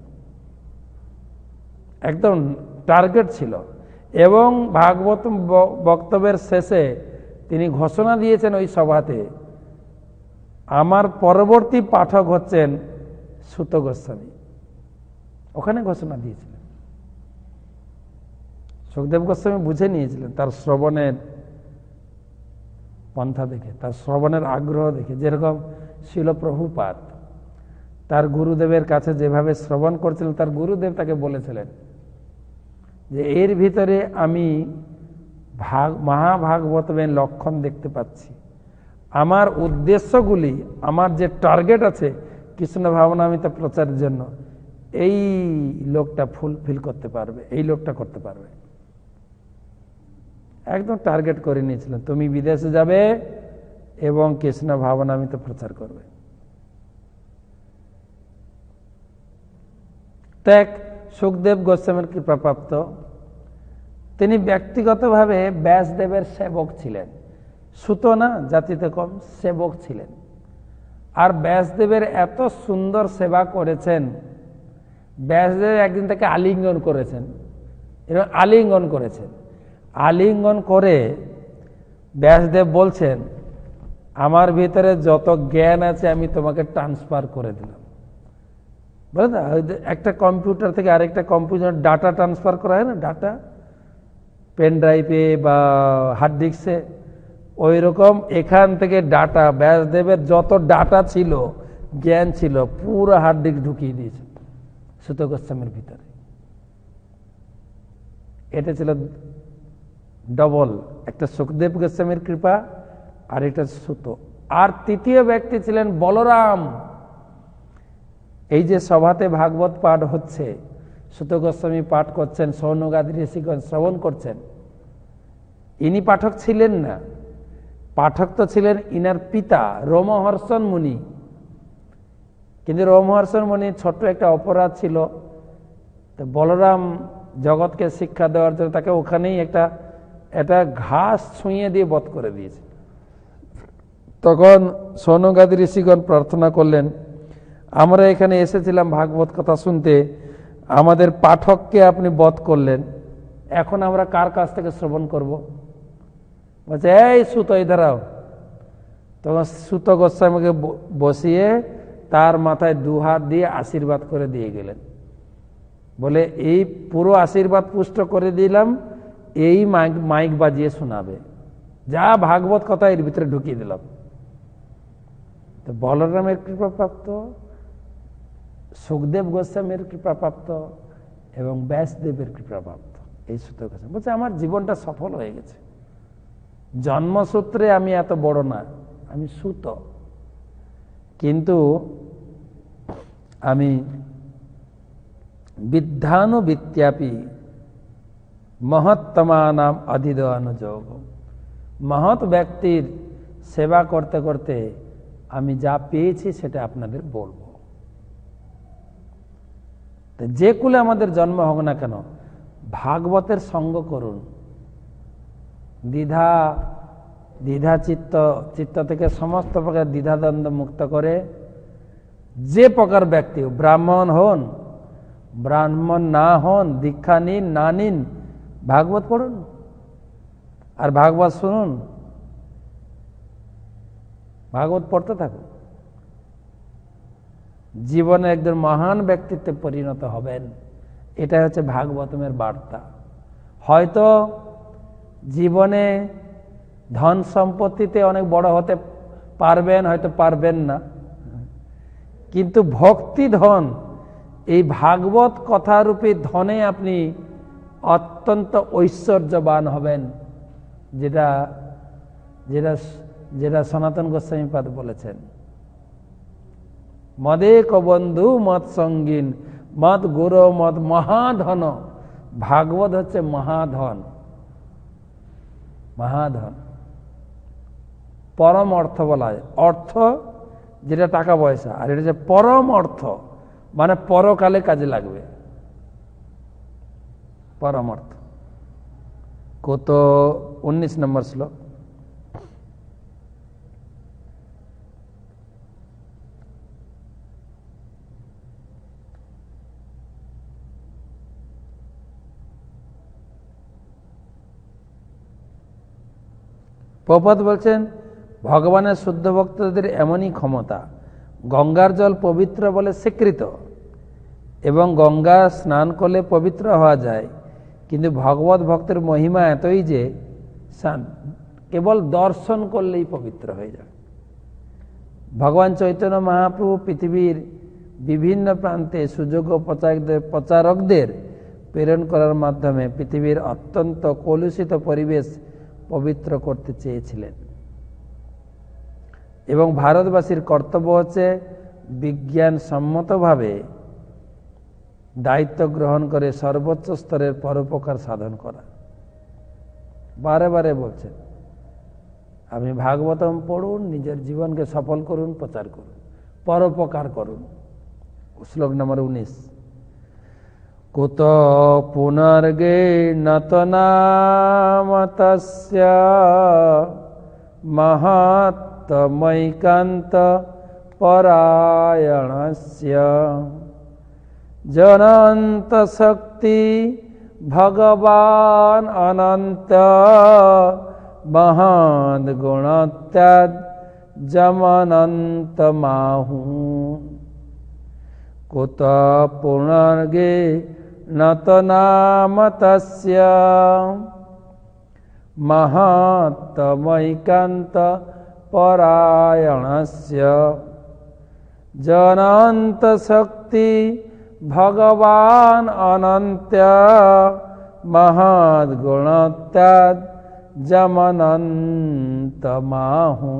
একদম টার্গেট ছিল। এবং ভাগবত বক্তব্যের শেষে তিনি ঘোষণা দিয়েছেন ওই সভাতে, আমার পরবর্তী পাঠক হচ্ছেন সুত গোস্বামী। ওখানে ঘোষণা দিয়েছিলেন। সুখদেব গোস্বামী বুঝে নিয়েছিলেন তার শ্রবণের পন্থা দেখে, তার শ্রবণের আগ্রহ দেখে। যেরকম ছিল প্রভুপাদ তার গুরুদেবের কাছে যেভাবে শ্রবণ করছিলেন, তার গুরুদেব তাকে বলেছিলেন যে এর ভিতরে আমি মহাভাগবতের লক্ষণ দেখতে পাচ্ছি। আমার উদ্দেশ্যগুলি, আমার যে টার্গেট আছে কৃষ্ণ ভাবনামৃত প্রচারের জন্য, এই লোকটা ফুলফিল করতে পারবে, এই লোকটা করতে পারবে। একদম টার্গেট করে নিয়েছিলেন, তুমি বিদেশে যাবে এবং কৃষ্ণ ভাবনামৃত প্রচার করবে। দেখ, সুখদেব গোস্বামীর কৃপাপ্রাপ্ত, তিনি ব্যক্তিগতভাবে ব্যাসদেবের সেবক ছিলেন। সুত না, জাতিতে কম, সেবক ছিলেন। আর ব্যাসদেবের এত সুন্দর সেবা করেছেন, ব্যাসদেব একদিন তাকে আলিঙ্গন করেছেন, এবং আলিঙ্গন করেছেন। আলিঙ্গন করে ব্যাসদেব বলছেন, আমার ভিতরে যত জ্ঞান আছে আমি তোমাকে ট্রান্সফার করে দিলাম। বলে না, একটা কম্পিউটার থেকে আরেকটা কম্পিউটার ডাটা ট্রান্সফার করা হয় না, ডাটা পেন ড্রাইভে বা হার্ড ডিস্কে, ওই রকম এখান থেকে ডাটা, ব্যাসদেবের যত ডাটা ছিল, জ্ঞান ছিল, পুরো হার্ড ডিস্ক ঢুকিয়ে দিয়েছে সুত গোস্বামীর ভিতরে। এটা ছিল ডবল, একটা সুখদেব গোস্বামীর কৃপা আর এটা সুত। আর তৃতীয় ব্যক্তি ছিলেন বলরাম। এই যে সভাতে ভাগবত পাঠ হচ্ছে, সুত গোস্বামী পাঠ করছেন, সৌনকাদি ঋষিগণ শ্রবণ করছেন, ইনি পাঠক ছিলেন না। পাঠক তো ছিলেন ইনার পিতা রোমহর্ষণ মুনি। কিন্তু রোমহর্ষণ মুনির ছোট্ট একটা অপরাধ ছিল, তো বলরাম জগৎকে শিক্ষা দেওয়ার জন্য তাকে ওখানেই একটা ঘাস ছুঁয়ে দিয়ে বধ করে দিয়েছে। তখন সৌনকাদি ঋষিগণ প্রার্থনা করলেন, আমরা এখানে এসেছিলাম ভাগবত কথা শুনতে, আমাদের পাঠককে আপনি বধ করলেন, এখন আমরা কার কাছ থেকে শ্রবণ করব? বলছে, এই সুত ইধারাও। তখন সুত গোস্বামীকে বসিয়ে তার মাথায় 2 হাত দিয়ে আশীর্বাদ করে দিয়ে গেলেন। বলে, এই পুরো আশীর্বাদ পুষ্ট করে দিলাম, এই মাইক বাজিয়ে শোনাবে, যা ভাগবত কথা এর ভিতরে ঢুকিয়ে দিলাম। তো বলরামের কৃপাপ্রাপ্ত, সুখদেব গোস্বামীর কৃপাপ্রাপ্ত এবং ব্যাসদেবের কৃপাপ্রাপ্ত এই সুত গোস্বামী। বলছে, আমার জীবনটা সফল হয়ে গেছে। জন্মসূত্রে আমি এত বড় না, আমি সুত, কিন্তু আমি বিদ্যানুবিত্যাপি মহত্তমানাম অধিদানুযোগ, মহৎ ব্যক্তির সেবা করতে করতে আমি যা পেয়েছি সেটা আপনাদের বলবো। যে কুলে আমাদের জন্ম হোক না কেন, ভাগবতের সঙ্গ করুন। দ্বিধা চিত্ত থেকে সমস্ত প্রকার দ্বিধাদ্বন্দ্ব মুক্ত করে যে প্রকার ব্যক্তি, ব্রাহ্মণ হন, ব্রাহ্মণ না হন, দীক্ষা নিন না নিন, ভাগবত পড়ুন আর ভাগবত শুনুন, ভাগবত পড়তে থাকুন। জীবনে একজন মহান ব্যক্তিত্বে পরিণত হবেন, এটাই হচ্ছে ভাগবতমের বার্তা। হয়তো জীবনে ধন সম্পত্তিতে অনেক বড় হতে পারবেন, হয়তো পারবেন না, কিন্তু ভক্তি ধন, এই ভাগবত কথারূপী ধনে আপনি অত্যন্ত ঐশ্বর্যবান হবেন, যেটা যেটা যেটা সনাতন গোস্বামীপাদ বলেছেন। মদেক বন্ধু মত সঙ্গীন মত গুরু মত মহাধন। ভাগবত হচ্ছে মহাধন, মহাধন। পরম অর্থ বলা হয়, অর্থ যেটা টাকা পয়সা, আর এটা হচ্ছে পরম অর্থ, মানে পরকালে কাজে লাগবে, পরম অর্থ। কত 19 নম্বর শ্লোক। প্রভুপাদ বলছেন, ভগবানের শুদ্ধ ভক্তদের এমনই ক্ষমতা, গঙ্গার জল পবিত্র বলে স্বীকৃত এবং গঙ্গা স্নান করলে পবিত্র হওয়া যায়, কিন্তু ভগবত ভক্তের মহিমা এতই যে কেবল দর্শন করলেই পবিত্র হয়ে যায়। ভগবান চৈতন্য মহাপ্রভু পৃথিবীর বিভিন্ন প্রান্তে সুযোগ্য প্রচারকদের প্রেরণ করার মাধ্যমে পৃথিবীর অত্যন্ত কলুষিত পরিবেশ পবিত্র করতে চেয়েছিলেন, এবং ভারতবাসীর কর্তব্য হচ্ছে বিজ্ঞানসম্মতভাবে দায়িত্ব গ্রহণ করে সর্বোচ্চ স্তরের পরোপকার সাধন করা। বারে বারে বলছেন, আপনি ভাগবতম পড়ুন, নিজের জীবনকে সফল করুন, প্রচার করুন, পরোপকার করুন। শ্লোক নম্বর 19। কুত পুনর্গে নতনামতস্য মহাত্মৈকান্ত পরায়ণস্য জনন্ত শক্তি ভগবান অনন্ত মহাদ গুণত্যাদ যমনন্ত মাহু। কুত পুনর্গে নতনামতস্য মহাত্মৈকান্ত পরায়ণস্য জনন্ত শক্তি ভগবান অনন্ত মহাদ গুণত্যাদ যমনন্ত মাহু।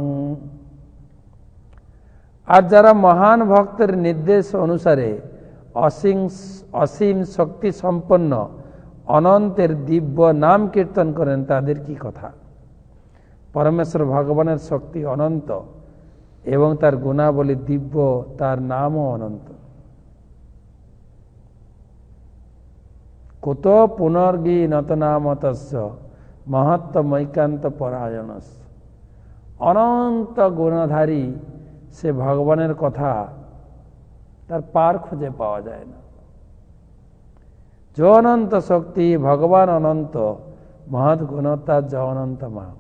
আর যারা মহান ভক্তের নির্দেশ অনুসারে অসীম শক্তি সম্পন্ন অনন্তের দিব্য নাম কীর্তন করেন, তাদের কি কথা। পরমেশ্বর ভগবানের শক্তি অনন্ত এবং তার গুণাবলী দিব্য, তার নামও অনন্ত। কুত পুনর্গি নতনামতস্য মহাত্মৈকান্ত পরায়ণস্য। অনন্ত গুণধারী সে ভগবানের কথা তার পার খুঁজে পাওয়া যায় না। जो अनंत शक्ति भगवान अनंत महद गुणता ज अनंत महा।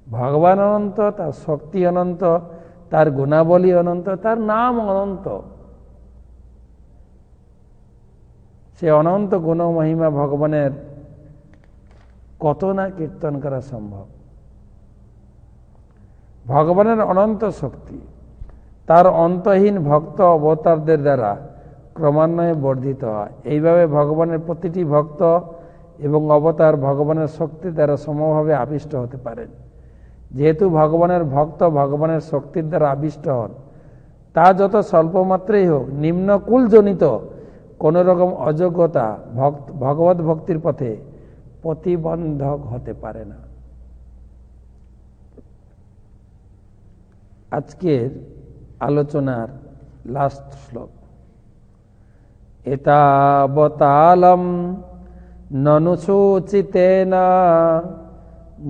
भगवान अनंत, तार शक्ति अनंत, तार गुणावली अनंत, तार नाम अनंत। से अनंत गुण महिमा भगवानेर कत ना कीर्तन करा सम्भव। भगवानेर अनंत शक्ति तार अंतहीन भक्त अवतारदेर द्वारा क्रमान्वये बर्धित হয়। এইভাবে ভগবানের প্রতিটি ভক্ত এবং অবতার ভগবানের শক্তি দ্বারা সমভাবে আবিষ্ট হতে পারেন। যেহেতু ভগবানের ভক্ত ভগবানের শক্তির দ্বারা আবিষ্ট হন, তা যত স্বল্পমাত্রেই হোক, নিম্নকুলজনিত কোনো রকম অযোগ্যতা ভগবত ভক্তির পথে প্রতিবন্ধক হতে পারে না। আজকের আলোচনার লাস্ট শ্লোক, এতাবতালম ননুসূচিতেন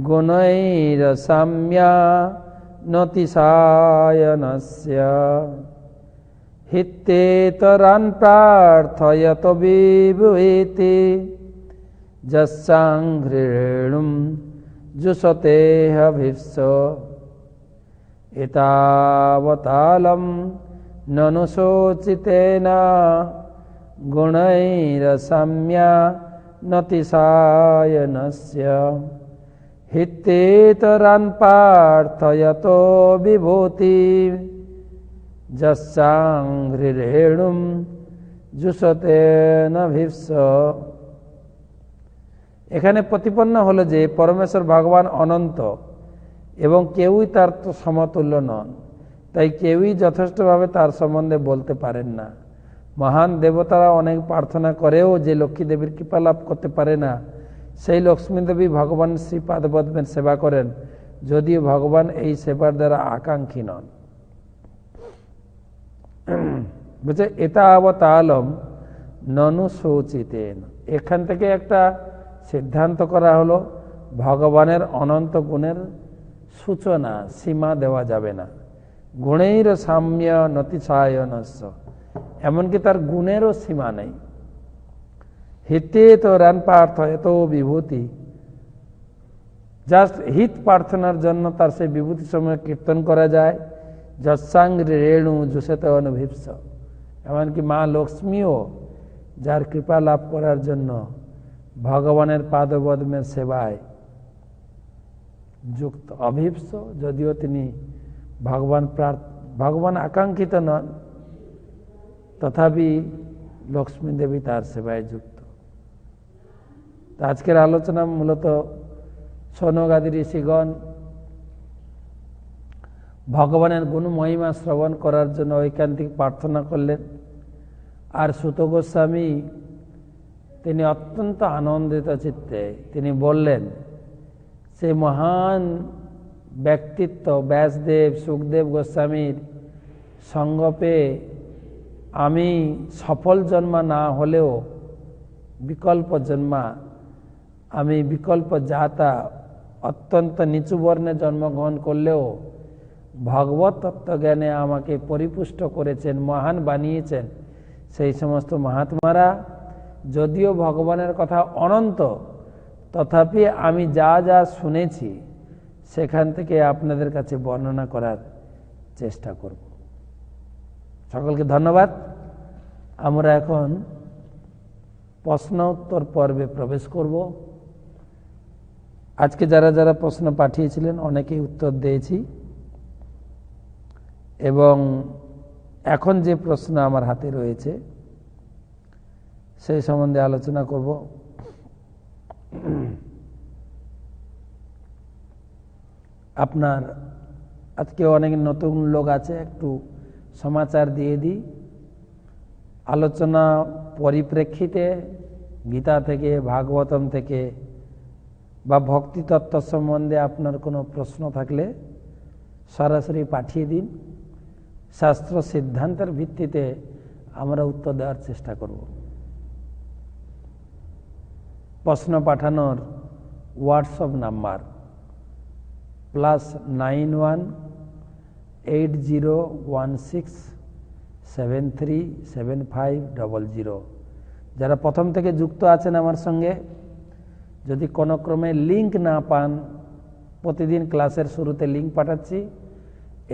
গুণৈরসাম্যা নতিশায়নস্য হিত্যেতরান প্রার্থয়ত বিভূতি যস্যাংঘ্রিণুম জুষতেহ ভিপ্স। এতাবতালম ননুসূচিতেন গুণৈরসাম্যা নতিশায়নস্য হিত্যেতরান প্রার্থয়ত বিভূতি যস্যাংঘ্রিণুম জুষতেন ভিপ্স। এখানে প্রতিপন্ন হলো যে পরমেশ্বর ভগবান অনন্ত এবং কেউই তার সমতুল্য নন, তাই কেউই যথেষ্টভাবে তার সম্বন্ধে বলতে পারেন না। মহান দেবতারা অনেক প্রার্থনা করেও যে লক্ষ্মী দেবীর কৃপা লাভ করতে পারে না, সেই লক্ষ্মী দেবী ভগবান শ্রীপাদপদ্মের সেবা করেন, যদিও ভগবান এই সেবার দ্বারা আকাঙ্ক্ষী নন। বুঝছে, এতাবতালম ননুসূচিতেন, এখান থেকে একটা সিদ্ধান্ত করা হলো ভগবানের অনন্ত গুণের সূচনা সীমা দেওয়া যাবে না। গুণের সাম্য নতিশায়নস্য, এমনকি তার গুণেরও সীমা নেই। হিতে রান প্রার্থয়ত বিভূতি, জাস্ট হিত প্রার্থনার জন্য তার সেই বিভূতি সময় কীর্তন করা যায়। যৎসাঙ্গ রেণু জুষেত অনুভিপ্স, এমনকি মা লক্ষ্মীও যার কৃপা লাভ করার জন্য ভগবানের পাদপদ্মের সেবায় যুক্ত। অভিপ্স, যদিও তিনি ভগবান আকাঙ্ক্ষিত নন, তথাপি লক্ষ্মী দেবী তার সেবায় যুক্ত। আজকের আলোচনা মূলত সনকাদি ঋষিগণ ভগবানের গুণ মহিমা শ্রবণ করার জন্য ঐকান্তিক প্রার্থনা করলেন। আর সুত গোস্বামী তিনি অত্যন্ত আনন্দিত চিত্তে তিনি বললেন, সেই মহান ব্যক্তিত্ব ব্যাসদেব সুখদেব গোস্বামীর সঙ্গ পেয়ে আমি সফল জন্মা না হলেও বিকল্প জন্মা, আমি বিকল্প জাতা অত্যন্ত নিচু বর্ণে জন্মগ্রহণ করলেও ভগবত তত্ত্বজ্ঞানে আমাকে পরিপুষ্ট করেছেন, মহান বানিয়েছেন। সেই সমস্ত মহাত্মারা যদিও ভগবানের কথা অনন্ত, তথাপি আমি যা যা শুনেছি সেখান থেকে আপনাদের কাছে বর্ণনা করার চেষ্টা করব। সকলকে ধন্যবাদ। আমরা এখন প্রশ্ন উত্তর পর্বে প্রবেশ করব। আজকে যারা যারা প্রশ্ন পাঠিয়েছিলেন অনেকেই উত্তর দিয়েছি, এবং এখন যে প্রশ্ন আমার হাতে রয়েছে সেই সম্বন্ধে আলোচনা করব। আপনার আজকে অনেক নতুন লোক আছে, একটু সমাচার দিয়ে দিই। আলোচনা পরিপ্রেক্ষিতে গীতা থেকে, ভাগবতম থেকে বা ভক্তি তত্ত্ব সম্বন্ধে আপনার কোনো প্রশ্ন থাকলে সরাসরি পাঠিয়ে দিন। শাস্ত্র সিদ্ধান্তের ভিত্তিতে আমরা উত্তর দেওয়ার চেষ্টা করব। প্রশ্ন পাঠানোর হোয়াটসঅ্যাপ নাম্বার +91 8016737500। যারা প্রথম থেকে যুক্ত আছেন আমার সঙ্গে, যদি কোনো ক্রমে লিঙ্ক না পান, প্রতিদিন ক্লাসের শুরুতে লিঙ্ক পাঠাচ্ছি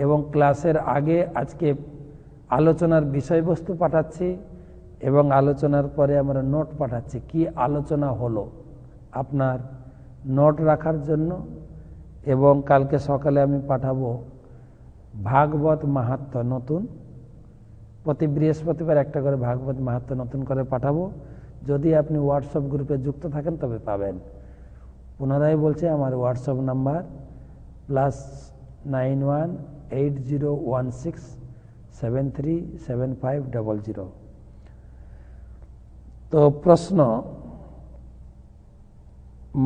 এবং ক্লাসের আগে আজকে আলোচনার বিষয়বস্তু পাঠাচ্ছি এবং আলোচনার পরে আমরা নোট পাঠাচ্ছি, কি আলোচনা হলো আপনার নোট রাখার জন্য। এবং কালকে সকালে আমি পাঠাবো ভাগবত মাহাত্ম্য নতুন, প্রতি বৃহস্পতিবার একটা করে ভাগবত মাহাত্ম্য নতুন করে পাঠাবো। যদি আপনি হোয়াটসঅ্যাপ গ্রুপে যুক্ত থাকেন তবে পাবেন। পুনরায় বলছি, আমার হোয়াটসঅ্যাপ নাম্বার +918016737500। তো প্রশ্ন,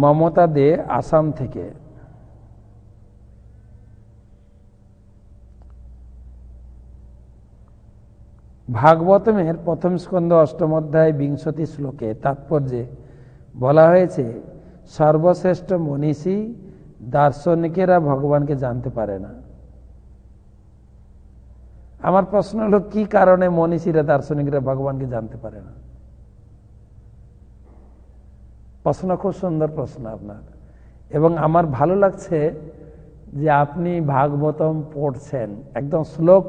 মমতা দে আসাম থেকে, ভাগবতমের প্রথম স্কন্ধ অষ্টম অধ্যায় 20 শ্লোকে তাৎপর্যে বলা হয়েছে সর্বশ্রেষ্ঠ মনীষী দার্শনিকেরা ভগবানকে জানতে পারে না। আমার প্রশ্ন হলো, কি কারণে মনীষীরা দার্শনিকরা ভগবানকে জানতে পারে না? প্রশ্ন খুব সুন্দর প্রশ্ন আপনার, এবং আমার ভালো লাগছে যে আপনি ভাগবতম পড়ছেন, একদম শ্লোক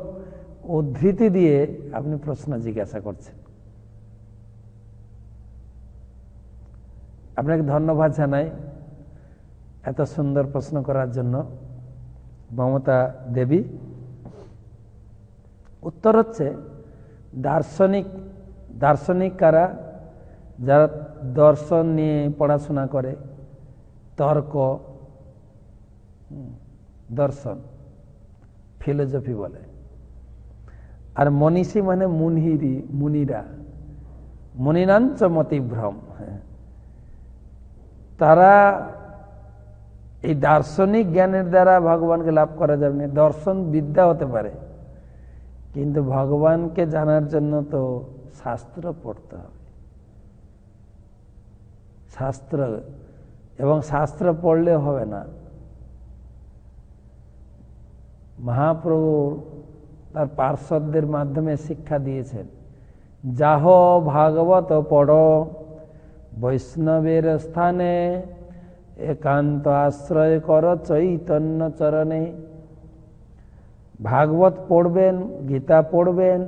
উদ্ধৃতি দিয়ে আপনি প্রশ্ন জিজ্ঞাসা করছেন। আপনাকে ধন্যবাদ জানাই এত সুন্দর প্রশ্ন করার জন্য, মমতা দেবী। উত্তর হচ্ছে, দার্শনিক কারা? যারা দর্শন নিয়ে পড়াশোনা করে, তর্ক, দর্শন, ফিলোসফি বলে। আর মনীষী মানে মুনিরা, মুনিনাঞ্চ মতিভ্রম। তারা এই দার্শনিক জ্ঞানের দ্বারা ভগবানকে লাভ করা যাবে না। দর্শন বিদ্যা হতে পারে, কিন্তু ভগবানকে জানার জন্য তো শাস্ত্র পড়তে হবে। শাস্ত্র, এবং শাস্ত্র পড়লে হবে না। মহাপ্রভু তার পার্শ্বদের মাধ্যমে শিক্ষা দিয়েছেন, যাহ ভাগবত পড় বৈষ্ণবের স্থানে, একান্ত আশ্রয় কর চৈতন্য চরণে। ভাগবত পড়বেন, গীতা পড়বেন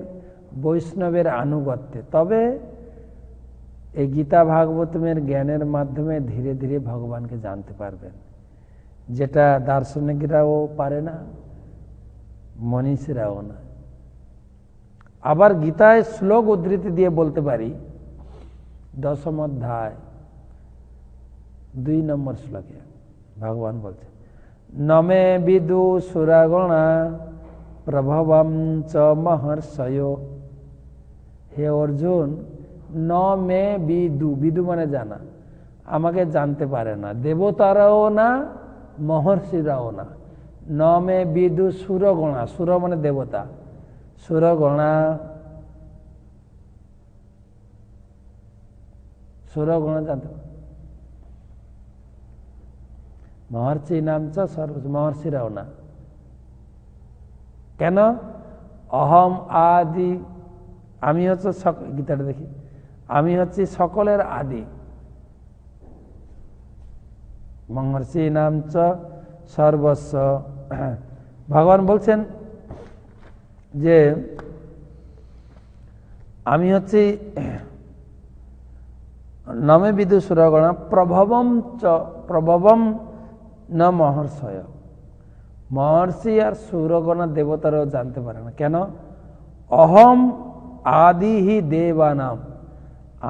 বৈষ্ণবের আনুগত্যে, তবে এই গীতা ভাগবতমের জ্ঞানের মাধ্যমে ধীরে ধীরে ভগবানকে জানতে পারবেন, যেটা দার্শনিকরাও পারে না, মনীষীরাও না। আবার গীতায় শ্লোক উদ্ধৃতি দিয়ে বলতে পারি, 10ম অধ্যায় 2 নম্বর শ্লোকে ভগবান বলছে, নমে বিদু সুরাগণা প্রভবম চ মহর্ষয়। হে অর্জুন, ন মে বিদু, বিদু মানে জানা, আমাকে জানতে পারে না দেবতারাও না, মহর্ষিরাও না। ন মে বিদু সুরগণা, সুর মানে দেবতা, সুরগণা, সুরগণা জানতে পারে, মহর্ষি নাম চ সর্ব, মহর্ষিরাও না। কেন? অহম আদি, আমি হচ্ছে, গীতাটা দেখি, আমি হচ্ছি সকলের আদি। মহর্ষি নাম চ সর্বস্ব। ভগবান বলছেন যে আমি হচ্ছি, নমে বিদু সুরগণা প্রভবম চ, প্রভবম ন মহর্ষয়। মহর্ষি আর সুরগণা দেবতারাও জানতে পারে না। কেন? অহম আদি হি দেবানাম,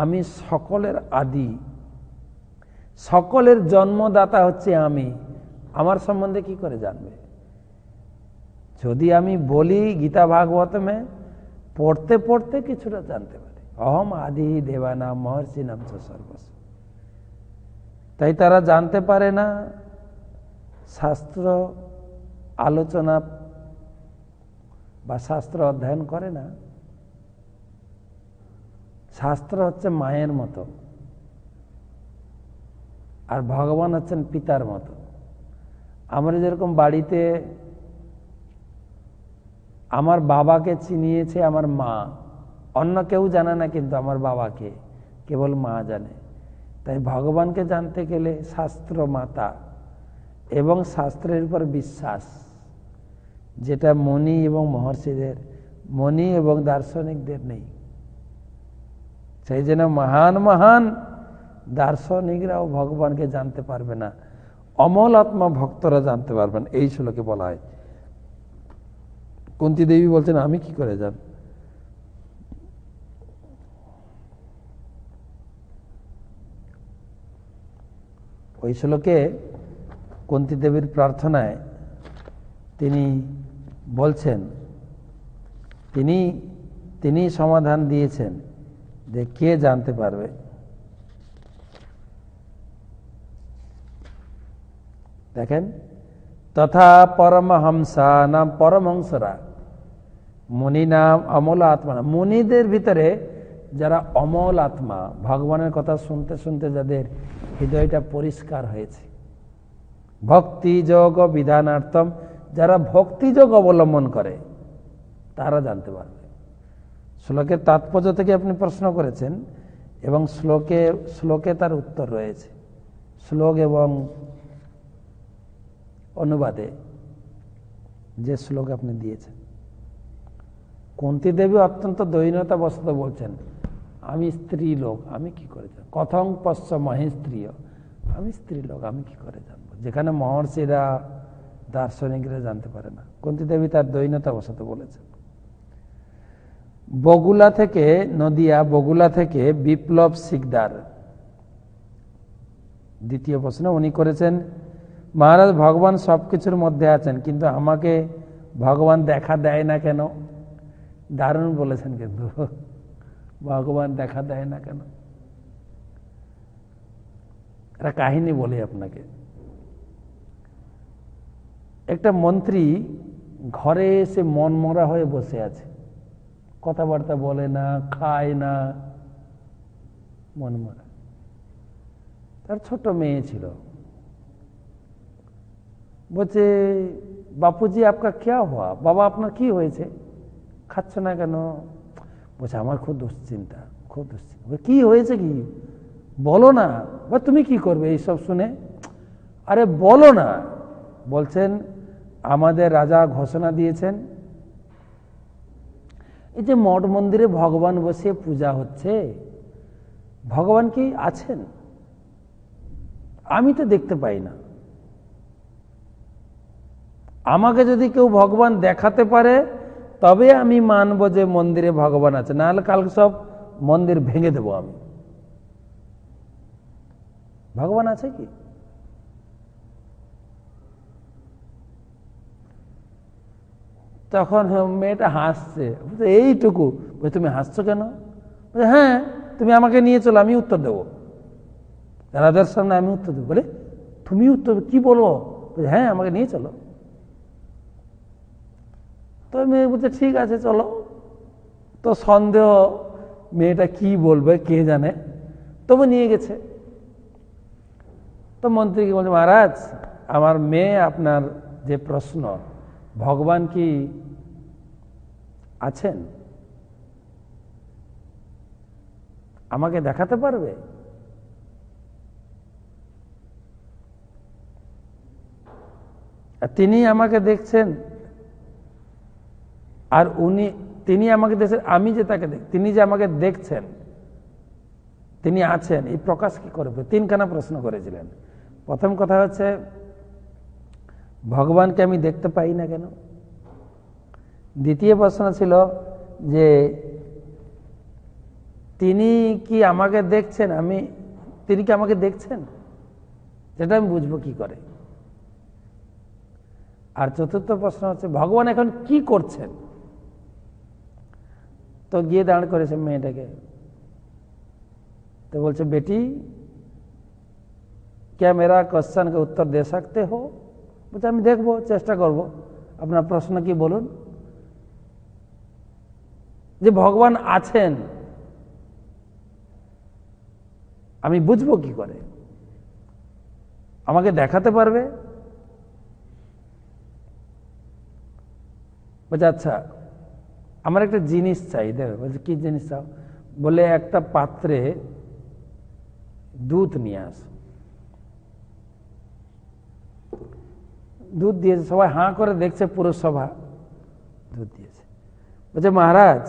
আমি সকলের আদি, সকলের জন্মদাতা হচ্ছে আমি। আমার সম্বন্ধে কি করে জানবে? যদি আমি বলি গীতা ভাগবতমে, পড়তে পড়তে কিছুটা জানতে পারি। অহম আদি হি দেবানাম মহর্ষি নাম চ সর্বস্ব। তাই তারা জানতে পারে না, শাস্ত্র আলোচনা বা শাস্ত্র অধ্যয়ন করে না। শাস্ত্র হচ্ছে মায়ের মতো, আর ভগবান হচ্ছেন পিতার মতো। আমরা যেরকম বাড়িতে আমার বাবাকে চিনিয়েছে আমার মা, অন্য কেউ জানে না, কিন্তু আমার বাবাকে কেবল মা জানে। তাই ভগবানকে জানতে গেলে শাস্ত্র মাতা এবং শাস্ত্রের উপর বিশ্বাস, যেটা মনি এবং মহর্ষিদের, মনি এবং দার্শনিকদের নেই। সেই জন্য মহান মহান দার্শনিকরাও ভগবানকে জানতে পারবে না, অমল আত্মা ভক্তরা জানতে পারবেন। এই শ্লোকে বলা হয়। কুন্তী দেবী বলছেন, আমি কি করে জান? ওই শ্লোকে কুন্তী দেবীর প্রার্থনায় তিনি বলছেন, তিনি সমাধান দিয়েছেন যে কে জানতে পারবে। দেখেন, তথা পরমহংসা নাম, পরমহংসরা, মুনি নাম অমল আত্মা, মুনিদের ভিতরে যারা অমল আত্মা, ভগবানের কথা শুনতে শুনতে যাদের হৃদয়টা পরিষ্কার হয়েছে, ভক্তি যোগ বিধানার্থম, যারা ভক্তি যোগ অবলম্বন করে তারা জানতে পারবে। শ্লোকের তাৎপর্য থেকে আপনি প্রশ্ন করেছেন এবং শ্লোকে তার উত্তর রয়েছে, শ্লোক এবং অনুবাদে যে শ্লোক আপনি দিয়েছেন। কুন্তী দেবী অত্যন্ত দৈন্যতা বশত বলছেন, আমি স্ত্রী লোক, আমি কি করে জানব, কথং পশ্চ মহেস্ত্রীয়, আমি স্ত্রী লোক, আমি কি করে জানবো, যেখানে মহর্ষিরা দার্শনিকরা জানতে পারে না। কুন্তী দেবী তার দৈন্যতা বশত বলেছেন। বগুলা থেকে, নদিয়া বগুলা থেকে বিপ্লব শিকদার দ্বিতীয় প্রশ্ন উনি করেছেন, মহারাজ ভগবান সবকিছুর মধ্যে আছেন, কিন্তু আমাকে ভগবান দেখা দেয় না কেন? দারুণ বলেছেন, কিন্তু ভগবান দেখা দেয় না কেন? একটা কাহিনী বলি আপনাকে। একটা মন্ত্রী ঘরে এসে মনমরা হয়ে বসে আছে, কথাবার্তা বলে না, খায় না, মনমরা। তার ছোট মেয়ে ছিল, বলছে, বাপুজি আপকা ক্যা হুয়া, বাবা আপনার কি হয়েছে, খাচ্ছ না কেন? বলছে, আমার খুব দুশ্চিন্তা, খুব দুশ্চিন্তা। কি হয়েছে, কি বলো না, বা তুমি কি করবে এইসব শুনে? আরে বলো না। বলছেন, আমাদের রাজা ঘোষণা দিয়েছেন, এই যে মঠ মন্দিরে ভগবান বসে পূজা হচ্ছে, ভগবান কি আছেন? আমি তো দেখতে পাই না। আমাকে যদি কেউ ভগবান দেখাতে পারে তবে আমি মানব যে মন্দিরে ভগবান আছে, নাহলে কালকে সব মন্দির ভেঙে দেব আমি। ভগবান আছে কি? তখন মেয়েটা হাসছে, এইটুকু। তুমি হাসছো কেন? হ্যাঁ, তুমি আমাকে নিয়ে চলো, আমি উত্তর দেবো, রাজার সামনে আমি উত্তর দেবো। বলে, তুমি উত্তর কি বলো? হ্যাঁ, আমাকে নিয়ে চলো। তো মেয়ে বলছে, ঠিক আছে চলো। তো সন্দেহ, মেয়েটা কি বলবে কে জানে, তবু নিয়ে গেছে। তো মন্ত্রীকে বলছে, মহারাজ আমার মেয়ে আপনার যে প্রশ্ন, ভগবান কি আছেন, আমাকে দেখাতে পারবে? তিনি আমাকে দেখছেন, আর তিনি আমাকে দেখছেন, আমি যে তাকে তিনি যে আমাকে দেখছেন, তিনি আছেন, এই প্রকাশ কি করবে? তিনখানা প্রশ্ন করেছিলেন। প্রথম কথা হচ্ছে, ভগবানকে আমি দেখতে পাই না কেন? দ্বিতীয় প্রশ্ন ছিল যে তিনি কি আমাকে দেখছেন, তিনি কি আমাকে দেখছেন, সেটা আমি বুঝবো কি করে? আর চতুর্থ প্রশ্ন হচ্ছে, ভগবান এখন কি করছেন? তো গিয়ে দাঁড় করেছে মেয়েটাকে, তো বলছে, বেটি क्या मेरा क्वेश्चन का उत्तर दे सकते हो? বলছে, আমি দেখবো, চেষ্টা করব। আপনার প্রশ্ন কি বলুন? যে ভগবান আছেন আমি বুঝবো কি করে? আমাকে দেখাতে পারবে? বলছে, আচ্ছা আমার একটা জিনিস চাই। দেখো, বলছে, কি জিনিস চাও? বলে, একটা পাত্রে দুধ নিয়ে আস। দুধ দিয়েছে, সবাই হাঁ করে দেখছে, পুরো সভা দুধ দিয়েছে। বলছে, মহারাজ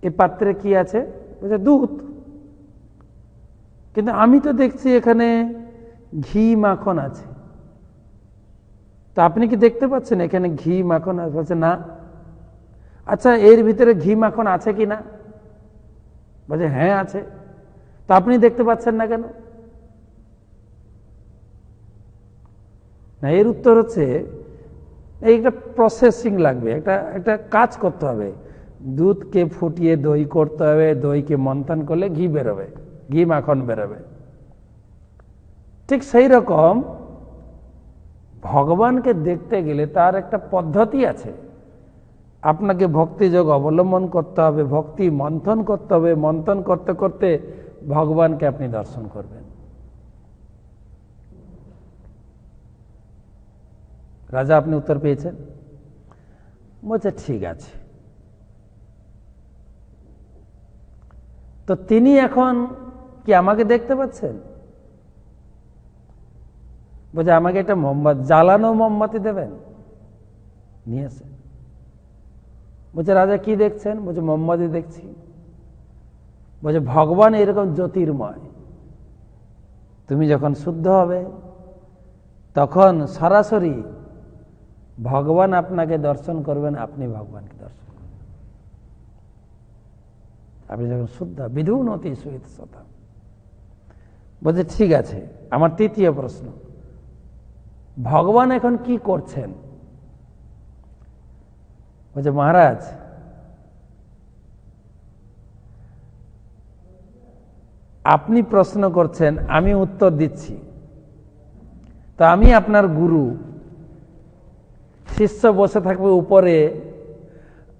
এই পাত্রে কি আছে? বলছে, দুধ। কিন্তু আমি তো দেখছি এখানে ঘি মাখন আছে, তো আপনি কি দেখতে পাচ্ছেন এখানে ঘি মাখন আছে? বলছে, না। আচ্ছা, এর ভিতরে ঘি মাখন আছে কি না? বলছে, হ্যাঁ আছে। তো আপনি দেখতে পাচ্ছেন না কেন? না, এর উত্তর হচ্ছে, এই একটা প্রসেসিং লাগবে, একটা একটা কাজ করতে হবে। দুধকে ফুটিয়ে দই করতে হবে, দইকে মন্থন করলে ঘি বেরোবে, ঘি মাখন বেরোবে। ঠিক সেই রকম ভগবানকে দেখতে গেলে তার একটা পদ্ধতি আছে। আপনাকে ভক্তিযোগ অবলম্বন করতে হবে, ভক্তি মন্থন করতে হবে, মন্থন করতে করতে ভগবানকে আপনি দর্শন করবেন। রাজা, আপনি উত্তর পেয়েছেন? বলছে ঠিক আছে। তো তিনি এখন কি আমাকে দেখতে পাচ্ছেন? বলছে আমাকে একটা মোমবাতি, জ্বালানো মোমবাতি দেবেন, নিয়ে আসেন। বলছে রাজা কি দেখছেন? বলছে মোমবাতি দেখছি। বলছে ভগবান এরকম জ্যোতির্ময়, তুমি যখন শুদ্ধ হবে তখন সরাসরি ভগবান আপনাকে দর্শন করবেন, আপনি ভগবানকে দর্শন করবেন। আপনি যখন শুদ্ধ বিধুনতি সুহিত সতা। বলছে ঠিক আছে। আমার তৃতীয় প্রশ্ন, ভগবান এখন কি করছেন? বলছে মহারাজ, আপনি প্রশ্ন করছেন, আমি উত্তর দিচ্ছি। তো আমি আপনার গুরু, শিষ্য বসে থাকবে উপরে,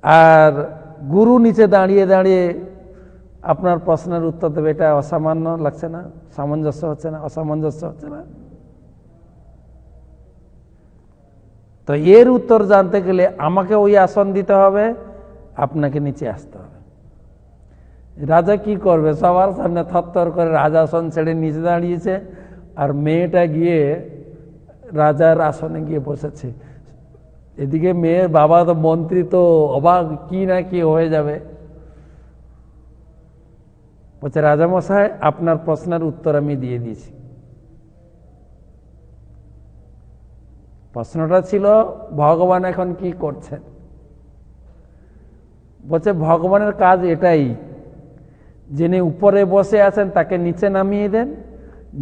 আর গুরু নিচে দাঁড়িয়ে দাঁড়িয়ে আপনার প্রশ্নের উত্তর দেবে। এটা অসামান্য লাগছে না? সামঞ্জস্য হচ্ছে না? অসামঞ্জস্য হচ্ছে না? তো এর উত্তর জানতে গেলে আমাকে ওই আসন দিতে হবে, আপনাকে নিচে আসতে হবে। রাজা কি করবে? সবার সামনে থরথর করে রাজাসন ছেড়ে নিচে দাঁড়িয়েছে, আর মেয়েটা গিয়ে রাজার আসনে গিয়ে বসেছে। এদিকে মেয়ের বাবা তো মন্ত্রী, তো অবাক, কি না কি হয়ে যাবে। বলছে রাজামশাই, আপনার প্রশ্নের উত্তর আমি দিয়ে দিয়েছি। প্রশ্নটা ছিল ভগবান এখন কি করছেন। বলছে ভগবানের কাজ এটাই, যিনি উপরে বসে আছেন তাকে নিচে নামিয়ে দেন,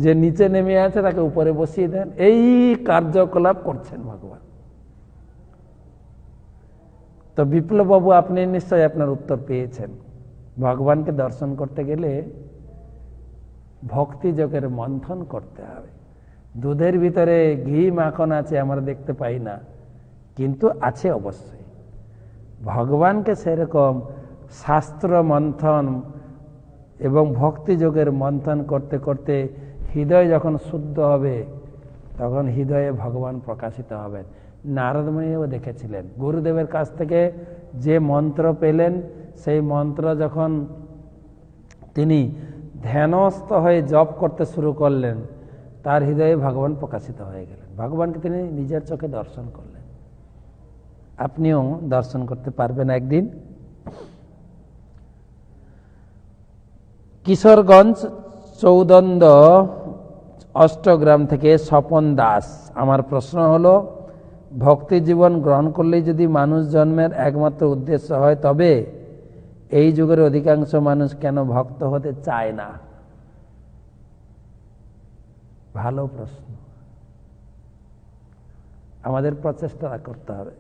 যে নিচে নেমে আছে তাকে উপরে বসিয়ে দেন। এই কার্যকলাপ করছেন ভগবান। তো বিপ্লব বাবু, আপনি নিশ্চয়ই আপনার উত্তর পেয়েছেন। ভগবানকে দর্শন করতে গেলে ভক্তি যোগের মন্থন করতে হবে। দুধের ভিতরে ঘি মাখন আছে আমরা দেখতে পাই না, কিন্তু আছে অবশ্যই। ভগবানকে সেরকম শাস্ত্র মন্থন এবং ভক্তি যোগের মন্থন করতে করতে হৃদয় যখন শুদ্ধ হবে, তখন হৃদয়ে ভগবান প্রকাশিত হবেন। নারদমুনিও দেখেছিলেন, গুরুদেবের কাছ থেকে যে মন্ত্র পেলেন, সেই মন্ত্র যখন তিনি ধ্যানস্থ হয়ে জপ করতে শুরু করলেন, তার হৃদয়ে ভগবান প্রকাশিত হয়ে গেলেন। ভগবানকে তিনি নিজের চোখে দর্শন করলেন। আপনিও দর্শন করতে পারবেন একদিন। কিশোরগঞ্জ চৌদন্দ অষ্টগ্রাম থেকে স্বপন দাস, আমার প্রশ্ন হলো, ভক্তি জীবন গ্রহণ করলেই যদি মানুষ জন্মের একমাত্র উদ্দেশ্য হয়, তবে এই যুগের অধিকাংশ মানুষ কেন ভক্ত হতে চায় না? ভালো প্রশ্ন। আমাদের প্রচেষ্টা করতে হবে।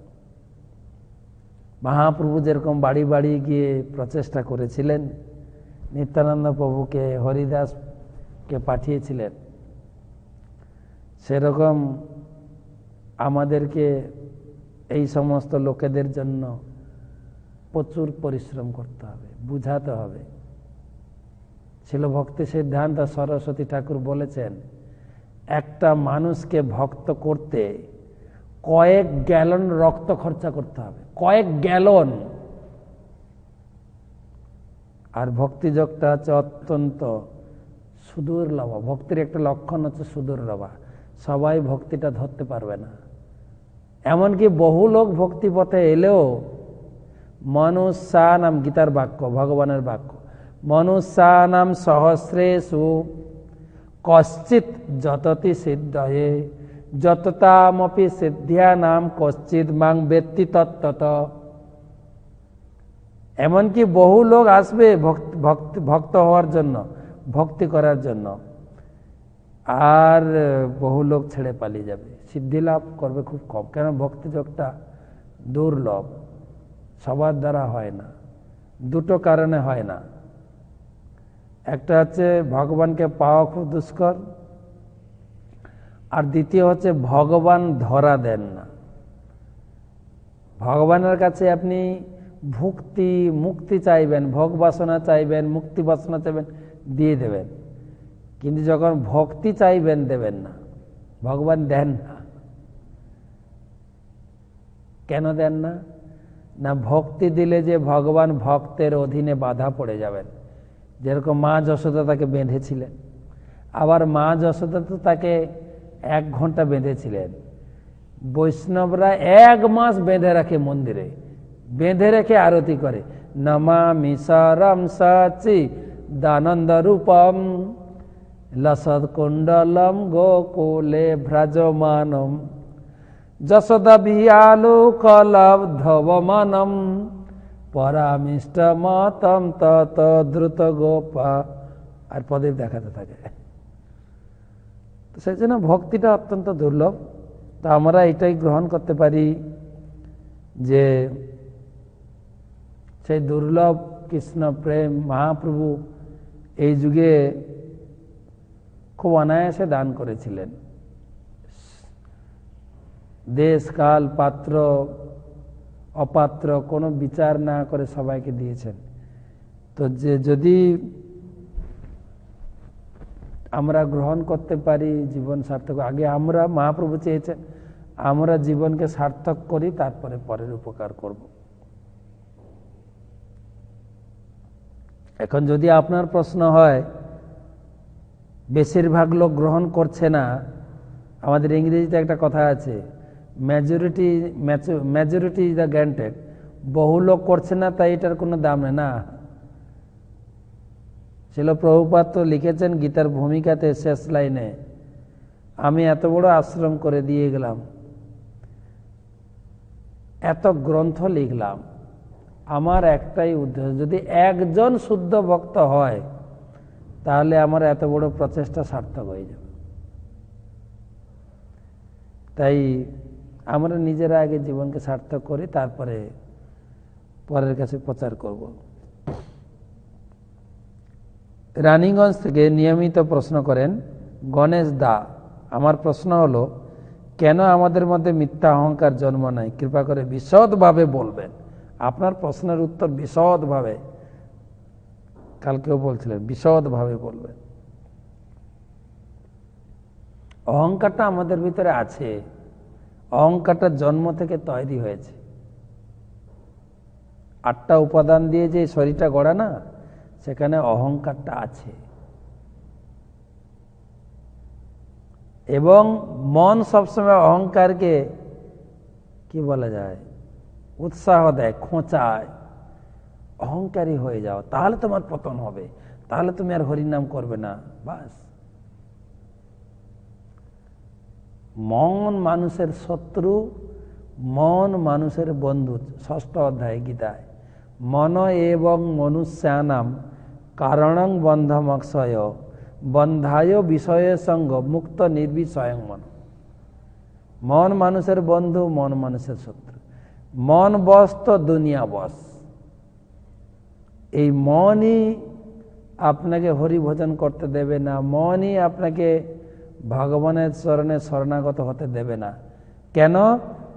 মহাপ্রভু যেরকম বাড়ি বাড়ি গিয়ে প্রচেষ্টা করেছিলেন, নিত্যানন্দ প্রভুকে, হরিদাসকে পাঠিয়েছিলেন, সেরকম আমাদেরকে এই সমস্ত লোকেদের জন্য প্রচুর পরিশ্রম করতে হবে, বুঝাতে হবে। ছিল ভক্তি সিদ্ধান্ত সরস্বতী ঠাকুর বলেছেন, একটা মানুষকে ভক্ত করতে কয়েক গ্যালন রক্ত খরচা করতে হবে, কয়েক গ্যালন। আর ভক্তিযোগটা হচ্ছে অত্যন্ত সুদূর্লভ। ভক্তির একটা লক্ষণ হচ্ছে সুদূর্লভ। সবাই ভক্তিটা ধরতে পারবে না। এমনকি বহু লোক ভক্তি পথে এলেও মনুষ্যানাম, গীতার বাক্য, ভগবানের বাক্য, মনুষ্যানাম সহস্রেষু কশ্চিৎ যততি সিদ্ধয়ে যততামপি সিদ্ধ্যানাম কশ্চিৎ মাং বেত্তি তত্ত্বত। এমনকি বহু লোক আসবে ভক্ত হওয়ার জন্য, ভক্তি করার জন্য, আর বহু লোক ছেড়ে পালিয়ে যাবে। সিদ্ধি লাভ করবে খুব কম। কেন? ভক্তিযোগটা দুর্লভ, সবার দ্বারা হয় না। দুটো কারণে হয় না। একটা হচ্ছে ভগবানকে পাওয়া খুব দুষ্কর, আর দ্বিতীয় হচ্ছে ভগবান ধরা দেন না। ভগবানের কাছে আপনি ভক্তি মুক্তি চাইবেন, ভোগ বাসনা চাইবেন, মুক্তি বাসনা চাইবেন, দিয়ে দেবেন। কিন্তু যখন ভক্তি চাইবেন দেবেন না, ভগবান দেন না। কেন দেন না? না, ভক্তি দিলে যে ভগবান ভক্তের অধীনে বাধা পড়ে যাবেন। যেরকম মা যশোদা তাকে বেঁধেছিলেন, আবার মা যশোদা তো তাকে 1 ঘন্টা বেঁধেছিলেন। বৈষ্ণবরা 1 মাস বেঁধে রাখে মন্দিরে, বেঁধে রেখে আরতি করে, নমামি সরম সচি দানন্দ রূপম লসৎ কুণ্ডলম গোকুলে ভ্রজমানম যশোদা বিয়ালু কলব ধবমানম পরামিষ্ট মতম তত দ্রুত গোপা। আর প্রদীপ দেখাতে থাকে। তো সেই জন্য ভক্তিটা অত্যন্ত দুর্লভ। তো আমরা এটাই গ্রহণ করতে পারি যে সেই দুর্লভ কৃষ্ণ প্রেম মহাপ্রভু এই যুগে খুব অনায়াসে দান করেছিলেন। দেশ কাল পাত্র অপাত্র কোনো বিচার না করে সবাইকে দিয়েছেন। তো যে যদি আমরা গ্রহণ করতে পারি জীবন সার্থক, আগে আমরা মহাপ্রভু চেয়েছেন আমরা জীবনকে সার্থক করি, তারপরে পরের উপকার করব। এখন যদি আপনার প্রশ্ন হয় বেশিরভাগ লোক গ্রহণ করছে না, আমাদের ইংরেজিতে একটা কথা আছে, মেজরিটি ইজ দ্য গ্যারান্টেড। বহু লোক করছে না তাই এটার কোনো দাম নেই না। শিল প্রভুপাদ তো লিখেছেন গীতার ভূমিকাতে শেষ লাইনে, আমি এত বড় আশ্রম করে দিয়ে গেলাম, এত গ্রন্থ লিখলাম, আমার একটাই উদ্দেশ্য, যদি একজন শুদ্ধ ভক্ত হয় তাহলে আমার এত বড় প্রচেষ্টা সার্থক হয়ে যাবে। তাই আমরা নিজেরা আগে জীবনকে সার্থক করি, তারপরে পরের কাছে প্রচার করব। রানীগঞ্জ থেকে নিয়মিত প্রশ্ন করেন গণেশ দা, আমার প্রশ্ন হলো কেন আমাদের মধ্যে মিথ্যা অহংকার জন্ম নেয়? কৃপা করে বিশদভাবে বলবেন। আপনার প্রশ্নের উত্তর বিশদভাবে, কালকেও বলছিলেন, বিশদভাবে বলবেন। অহংকারটা আমাদের ভিতরে আছে, অহংকারটা জন্ম থেকে তৈরি হয়েছে। 8টা উপাদান দিয়ে যে শরীরটা গড়া না, সেখানে অহংকারটা আছে। এবং মন সবসময় অহংকারকে কি বলা যায়, উৎসাহ দেয়, খোঁচায়, অহংকারী হয়ে যাও, তাহলে তোমার পতন হবে, তাহলে তুমি আর হরিনাম করবে না। বাস, মন মানুষের শত্রু, মন মানুষের বন্ধু। 6ষ্ঠ অধ্যায় গীতায়, মন এবং মনুষ্যানাম কারণং বন্ধমক্ষয় বন্ধায় বিষয় সঙ্গ মুক্ত নির্বিষয়ং মন। মন মানুষের বন্ধু, মন মানুষের শত্রু। মন বশ তো দুনিয়া বশ। এই মনই আপনাকে হরি ভজন করতে দেবে না, মনই আপনাকে ভগবানের চরণে শরণাগত হতে দেবে না। কেন?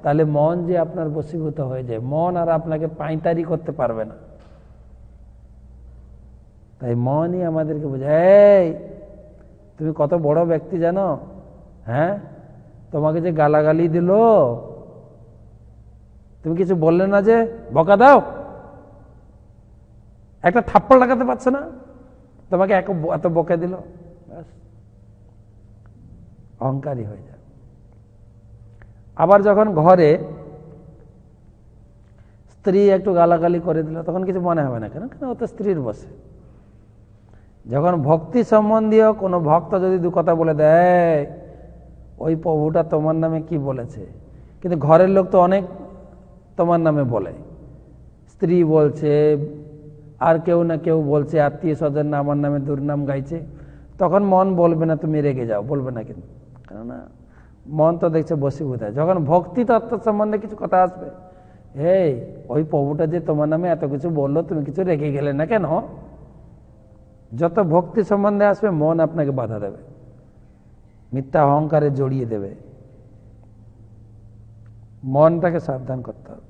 তাহলে মন যে আপনার বশীভূত হয়ে যায়, মন আর আপনাকে পাঁইতারি করতে পারবে না। তাই মনই আমাদেরকে বোঝায়, তুমি কত বড় ব্যক্তি জানো? হ্যাঁ, তোমাকে যে গালাগালি দিল, তুমি কিছু বললে না, যে বকা দাও, একটা থাপ্পড় লাগাতে পারছো না, তোমাকে এত বকা দিল, ব্যাস অহংকারী হয়ে যায়। আবার যখন ঘরে স্ত্রী একটু গালাগালি করে দিল, তখন কিছু মনে হবে না, কেন? কেন ও তো স্ত্রীর বসে। যখন ভক্তি সম্বন্ধীয় কোনো ভক্ত যদি 2 কথা বলে দেয়, ওই প্রভুটা তোমার নামে কি বলেছে, কিন্তু ঘরের লোক তো অনেক তোমার নামে বলে, স্ত্রী বলছে, আর কেউ না কেউ বলছে, আত্মীয় স্বজন আমার নামে দুর্নাম গাইছে, তখন মন বলবে না তুমি রেগে যাও, বলবে না, কিন্তু কেননা মন তো দেখছে বশীভূত হয়। যখন ভক্তি তত্ত্ব সম্বন্ধে কিছু কথা আসবে, এই ওই প্রভুটা যে তোমার নামে এত কিছু বললো, তুমি কিছু রেখে গেলে না কেন? যত ভক্তি সম্বন্ধে আসবে মন আপনাকে বাধা দেবে, মিথ্যা অহংকারে জড়িয়ে দেবে। মনটাকে সাবধান করতে হবে।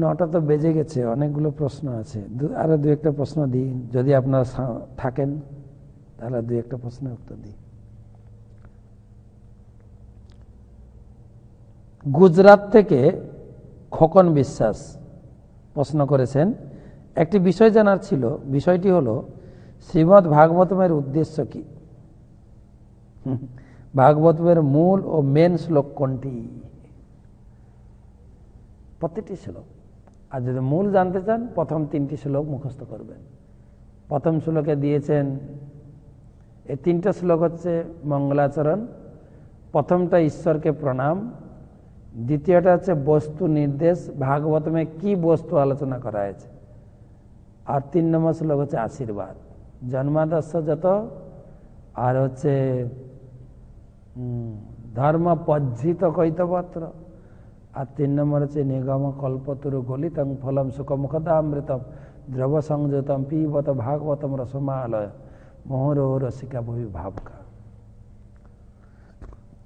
9টা তো বেজে গেছে, অনেকগুলো প্রশ্ন আছে, আরো 2-1টা প্রশ্ন দিই, যদি আপনারা থাকেন তাহলে 2-1টা প্রশ্নের উত্তর দিই। গুজরাট থেকে খোকন বিশ্বাস প্রশ্ন করেছেন, একটি বিষয় জানার ছিল, বিষয়টি হলো শ্রীমদ্ ভাগবতমের উদ্দেশ্য কি? ভাগবতমের মূল ও মেন শ্লোক কোনটি? প্রতিটি শ্লোক। আর যদি মূল জানতে চান, প্রথম 3টি শ্লোক মুখস্থ করবেন। প্রথম শ্লোকে দিয়েছেন, এই 3টা শ্লোক হচ্ছে মঙ্গলাচরণ। প্রথমটা ঈশ্বরকে প্রণাম, দ্বিতীয়টা হচ্ছে বস্তু নির্দেশ, ভাগবতমে কি বস্তু আলোচনা করা হয়েছে, আর 3 নম্বর শ্লোক হচ্ছে আশীর্বাদ, জন্মাদর্শ যত, আর হচ্ছে ধর্ম পজ্জিত কৈতপত্র, আর 3 নম্বর হচ্ছে নিগম কল্পতরু গলিতং ফলম সুখমুখদামৃতম দ্রব সংযুতম পিবত ভাগবতম রসমালয় মোহরো রসিকা ভূমি ভাবকা।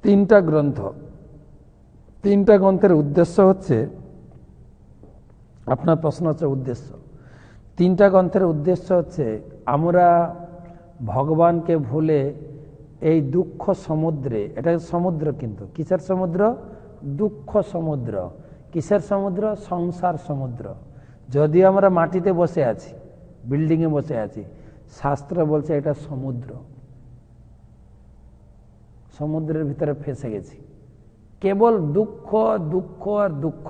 3টা গ্রন্থ, 3টা গ্রন্থের উদ্দেশ্য হচ্ছে, আপনার প্রশ্ন হচ্ছে উদ্দেশ্য। 3টা গ্রন্থের উদ্দেশ্য হচ্ছে আমরা ভগবানকে ভুলে এই দুঃখ সমুদ্রে, এটা সমুদ্র, কিন্তু কিসের সমুদ্র? দুঃখ সমুদ্র। কিসের সমুদ্র? সংসার সমুদ্র। যদিও আমরা মাটিতে বসে আছি, বিল্ডিংয়ে বসে আছি, শাস্ত্র বলছে এটা সমুদ্র, সমুদ্রের ভিতরে ফেসে গেছি। কেবল দুঃখ, দুঃখ আর দুঃখ,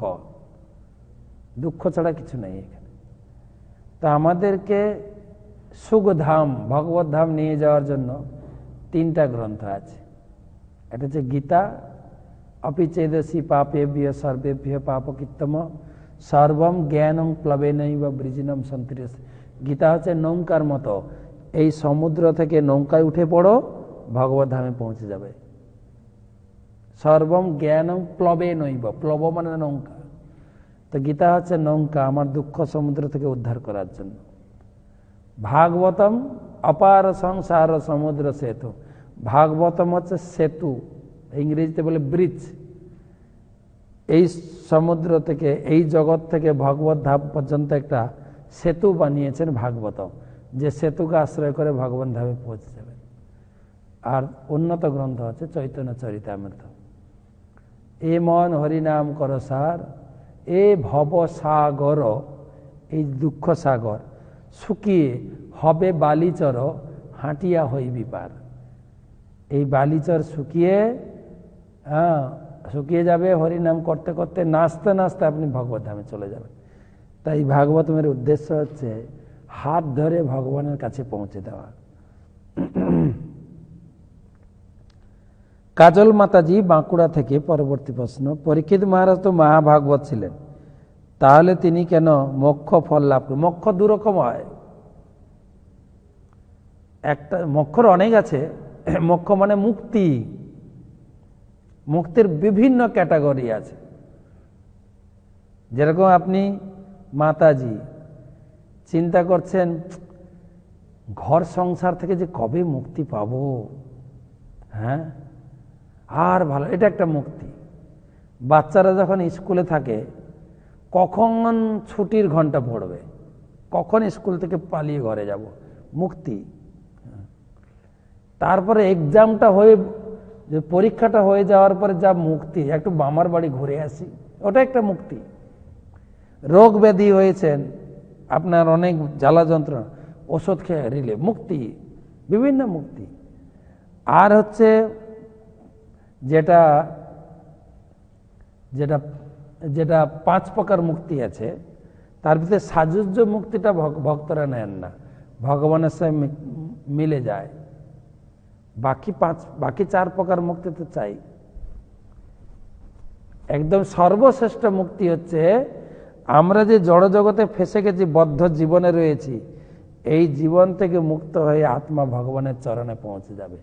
দুঃখ ছাড়া কিছু নেই এখানে। তা আমাদেরকে সুখধাম, ভগবত ধাম নিয়ে যাওয়ার জন্য 3টা গ্রন্থ আছে। এটা হচ্ছে গীতা, অপিচেদসি পাপেভ্য সর্বেভ্য পাপকৃত্তম সর্বম জ্ঞানং প্লবেনৈব বৃজিনম সন্ত্রিয়স। গীতা হচ্ছে নৌকার মতো, এই সমুদ্র থেকে নৌকায় উঠে পড়ো, ভগবত ধামে পৌঁছে যাবে। সর্বম জ্ঞানং প্লবেনৈব, প্লব মানে নৌকা, তো গীতা হচ্ছে নৌকা আমার দুঃখ সমুদ্র থেকে উদ্ধার করার জন্য। ভাগবতম অপার সংসার সমুদ্র সেতু, ভাগবতম হচ্ছে সেতু, ইংরেজিতে বলে ব্রিজ। এই সমুদ্র থেকে, এই জগৎ থেকে ভগবত ধাম পর্যন্ত একটা সেতু বানিয়েছেন ভাগবতম, যে সেতুকে আশ্রয় করে ভগবান ধামে পৌঁছে যাবেন। আর উন্নত গ্রন্থ হচ্ছে চৈতন্য চরিতামৃত। এ মন হরিনাম কর সার, এ ভব সাগর, এই দুঃখ সাগর শুকিয়ে হবে বালিচর, হাঁটিয়া হইবি পার। এই বালিচর শুকিয়ে শুকিয়ে যাবে, হরিনাম করতে করতে, নাচতে নাচতে আপনি ভগবত ধামে চলে যাবেন। তাই ভাগবতমের উদ্দেশ্য হচ্ছে হাত ধরে ভগবানের কাছে পৌঁছে দেওয়া। কাজল মাতাজি বাঁকুড়া থেকে পরবর্তী প্রশ্ন, পরীক্ষিত মহারাজ তো মহাভাগবত ছিলেন, তাহলে তিনি কেন মোক্ষ ফল লাভ করেন? মোক্ষ দুরকম হয়, একটা মোক্ষর অনেক আছে। মোক্ষ মানে মুক্তি, মুক্তির বিভিন্ন ক্যাটাগরি আছে। যেরকম আপনি মাতাজি চিন্তা করছেন ঘর সংসার থেকে যে কবে মুক্তি পাবো, হ্যাঁ আর ভালো, এটা একটা মুক্তি। বাচ্চারা যখন স্কুলে থাকে, কখন ছুটির ঘন্টা পড়বে, কখন স্কুল থেকে পালিয়ে ঘরে যাব, মুক্তি। তারপরে এক্সামটা হয়ে, যে পরীক্ষাটা হয়ে যাওয়ার পরে যা মুক্তি, একটু মামার বাড়ি ঘুরে আসি, ওটা একটা মুক্তি। রোগ ব্যাধি হয়েছেন আপনার, অনেক জ্বালা যন্ত্রণা, ওষুধ খেয়ে রিলে, মুক্তি, বিভিন্ন মুক্তি। আর হচ্ছে যেটা যেটা যেটা 5 প্রকার মুক্তি আছে, তার ভিতরে সাজুজ্য মুক্তিটা ভক্তরা নেন না, ভগবানের সাথে মিলে যায়। বাকি 4 প্রকার মুক্তি তো চাই। একদম সর্বশ্রেষ্ঠ মুক্তি হচ্ছে আমরা যে জড় জগতে ফেসে গেছি, বদ্ধ জীবনে রয়েছি, এই জীবন থেকে মুক্ত হয়ে আত্মা ভগবানের চরণে পৌঁছে যাবে।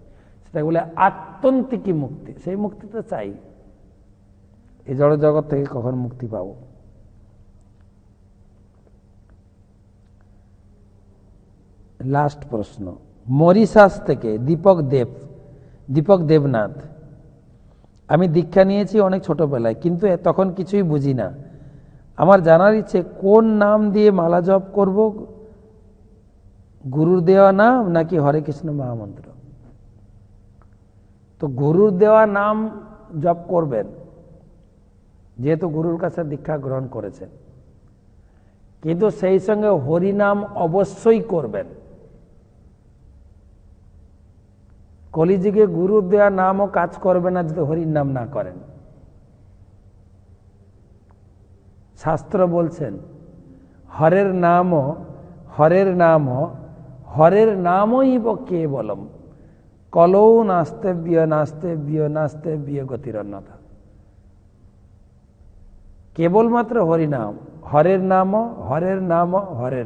সেটাকে বলে আত্যন্তিকী মুক্তি। সেই মুক্তি তো চাই, এই জড় জগৎ থেকে কখন মুক্তি পাবো? লাস্ট প্রশ্ন মরিশাস থেকে দীপক দেবনাথ। আমি দীক্ষা নিয়েছি অনেক ছোটবেলায়, কিন্তু তখন কিছুই বুঝি না। আমার জানার ইচ্ছে কোন নাম দিয়ে মালা জপ করব, গুরুর দেওয়া নাম নাকি হরে কৃষ্ণ মহামন্ত্র? তো গুরুর দেওয়া নাম জপ করবেন, যেহেতু গুরুর কাছে দীক্ষা গ্রহণ করেছেন, কিন্তু সেই সঙ্গে হরিনাম অবশ্যই করবেন। কলিযুগে গুরুর দেওয়া নামও কাজ করবে না যদি হরির নাম না করেন। শাস্ত্র বলছেন হরের নামই কেবলম কলৌ নাস্তেব্য গতিরন্যথা। কেবলমাত্র হরিনাম, হরের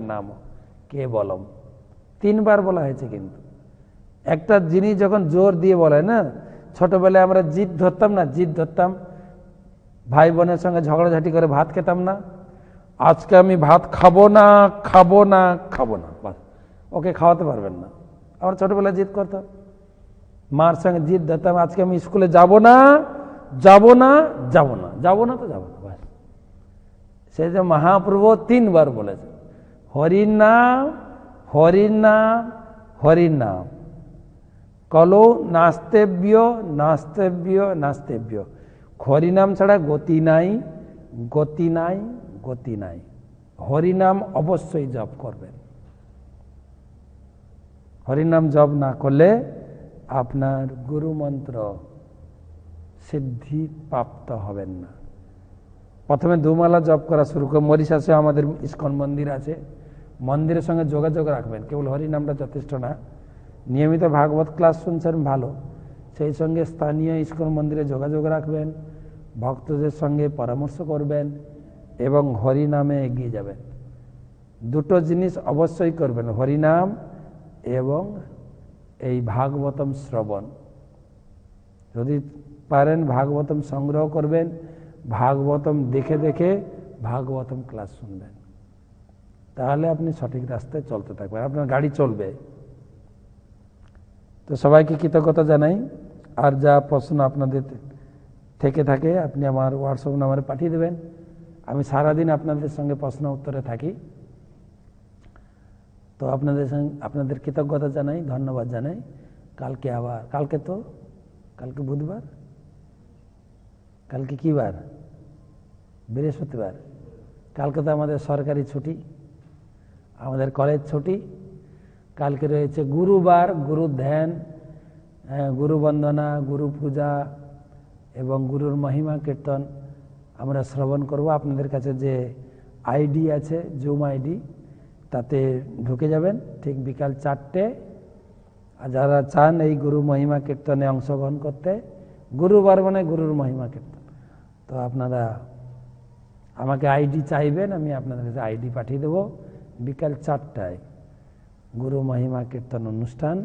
নাম কেবলম 3 বার বলা হয়েছে। কিন্তু একটা জিনিস যখন জোর দিয়ে বলে না, ছোটবেলায় আমরা জিদ ধরতাম, ভাই বোনের সঙ্গে ঝগড়াঝাটি করে ভাত খেতাম না, আজকে আমি ভাত খাবো না, বাস ওকে খাওয়াতে পারবেন না। আমরা ছোটবেলায় জিদ করতাম, মার সঙ্গে জিদ ধরতাম, আজকে আমি স্কুলে যাব না বাস। সেই যে মহাপ্রভু 3 বার বলেছে হরির নাম কলো নাস্তেব্য। হরিনাম ছাড়া গতি নাই। হরিনাম অবশ্যই জপ করবেন। হরিনাম জপ না করলে আপনার গুরু মন্ত্র সিদ্ধি প্রাপ্ত হবেন না। প্রথমে 2 মালা জপ করা শুরু করে, মরিশাসে আমাদের ইস্কন মন্দির আছে, মন্দিরের সঙ্গে যোগাযোগ রাখবেন। কেবল হরিনামটা যথেষ্ট না, নিয়মিত ভাগবত ক্লাস শুনছেন ভালো, সেই সঙ্গে স্থানীয় ইস্কন মন্দিরে যোগাযোগ রাখবেন, ভক্তদের সঙ্গে পরামর্শ করবেন এবং হরিনামে এগিয়ে যাবেন। 2টো জিনিস অবশ্যই করবেন, হরিনাম এবং এই ভাগবতম শ্রবণ। যদি পারেন ভাগবতম সংগ্রহ করবেন, ভাগবতম দেখে ভাগবতম ক্লাস শুনবেন, তাহলে আপনি সঠিক রাস্তায় চলতে থাকবেন, আপনার গাড়ি চলবে। তো সবাইকে কৃতজ্ঞতা জানাই। আর যা প্রশ্ন আপনাদের থেকে থাকে আপনি আমার হোয়াটসঅ্যাপ নাম্বারে পাঠিয়ে দেবেন। আমি সারাদিন আপনাদের সঙ্গে প্রশ্ন উত্তরে থাকি। তো আপনাদের কৃতজ্ঞতা জানাই, ধন্যবাদ জানাই। কালকে বুধবার, কালকে কি বার? বৃহস্পতিবার। কালকে তো আমাদের সরকারি ছুটি, আমাদের কলেজ ছুটি। কালকে রয়েছে গুরুবার, গুরু ধ্যান, গুরু বন্দনা, গুরু পূজা এবং গুরুর মহিমা কীর্তন আমরা শ্রবণ করব। আপনাদের কাছে যে আইডি আছে, জুম আইডি, তাতে ঢুকে যাবেন ঠিক বিকাল 4টে। আর যারা চান এই গুরু মহিমা কীর্তনে অংশগ্রহণ করতে, গুরুবার মানে গুরুর মহিমা কীর্তন, তো আপনারা আমাকে আইডি চাইবেন, আমি আপনাদের কাছে আইডি পাঠিয়ে দেবো। বিকাল 4টায় গুরু মহিমা কীর্তন অনুষ্ঠান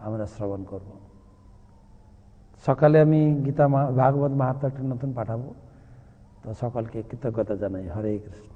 আমরা শ্রবণ করব। সকালে আমি ভাগবত মাহাত্ম্য একটা নতুন পাঠাবো। তো সকলকে কৃতজ্ঞতা জানাই। হরে কৃষ্ণ।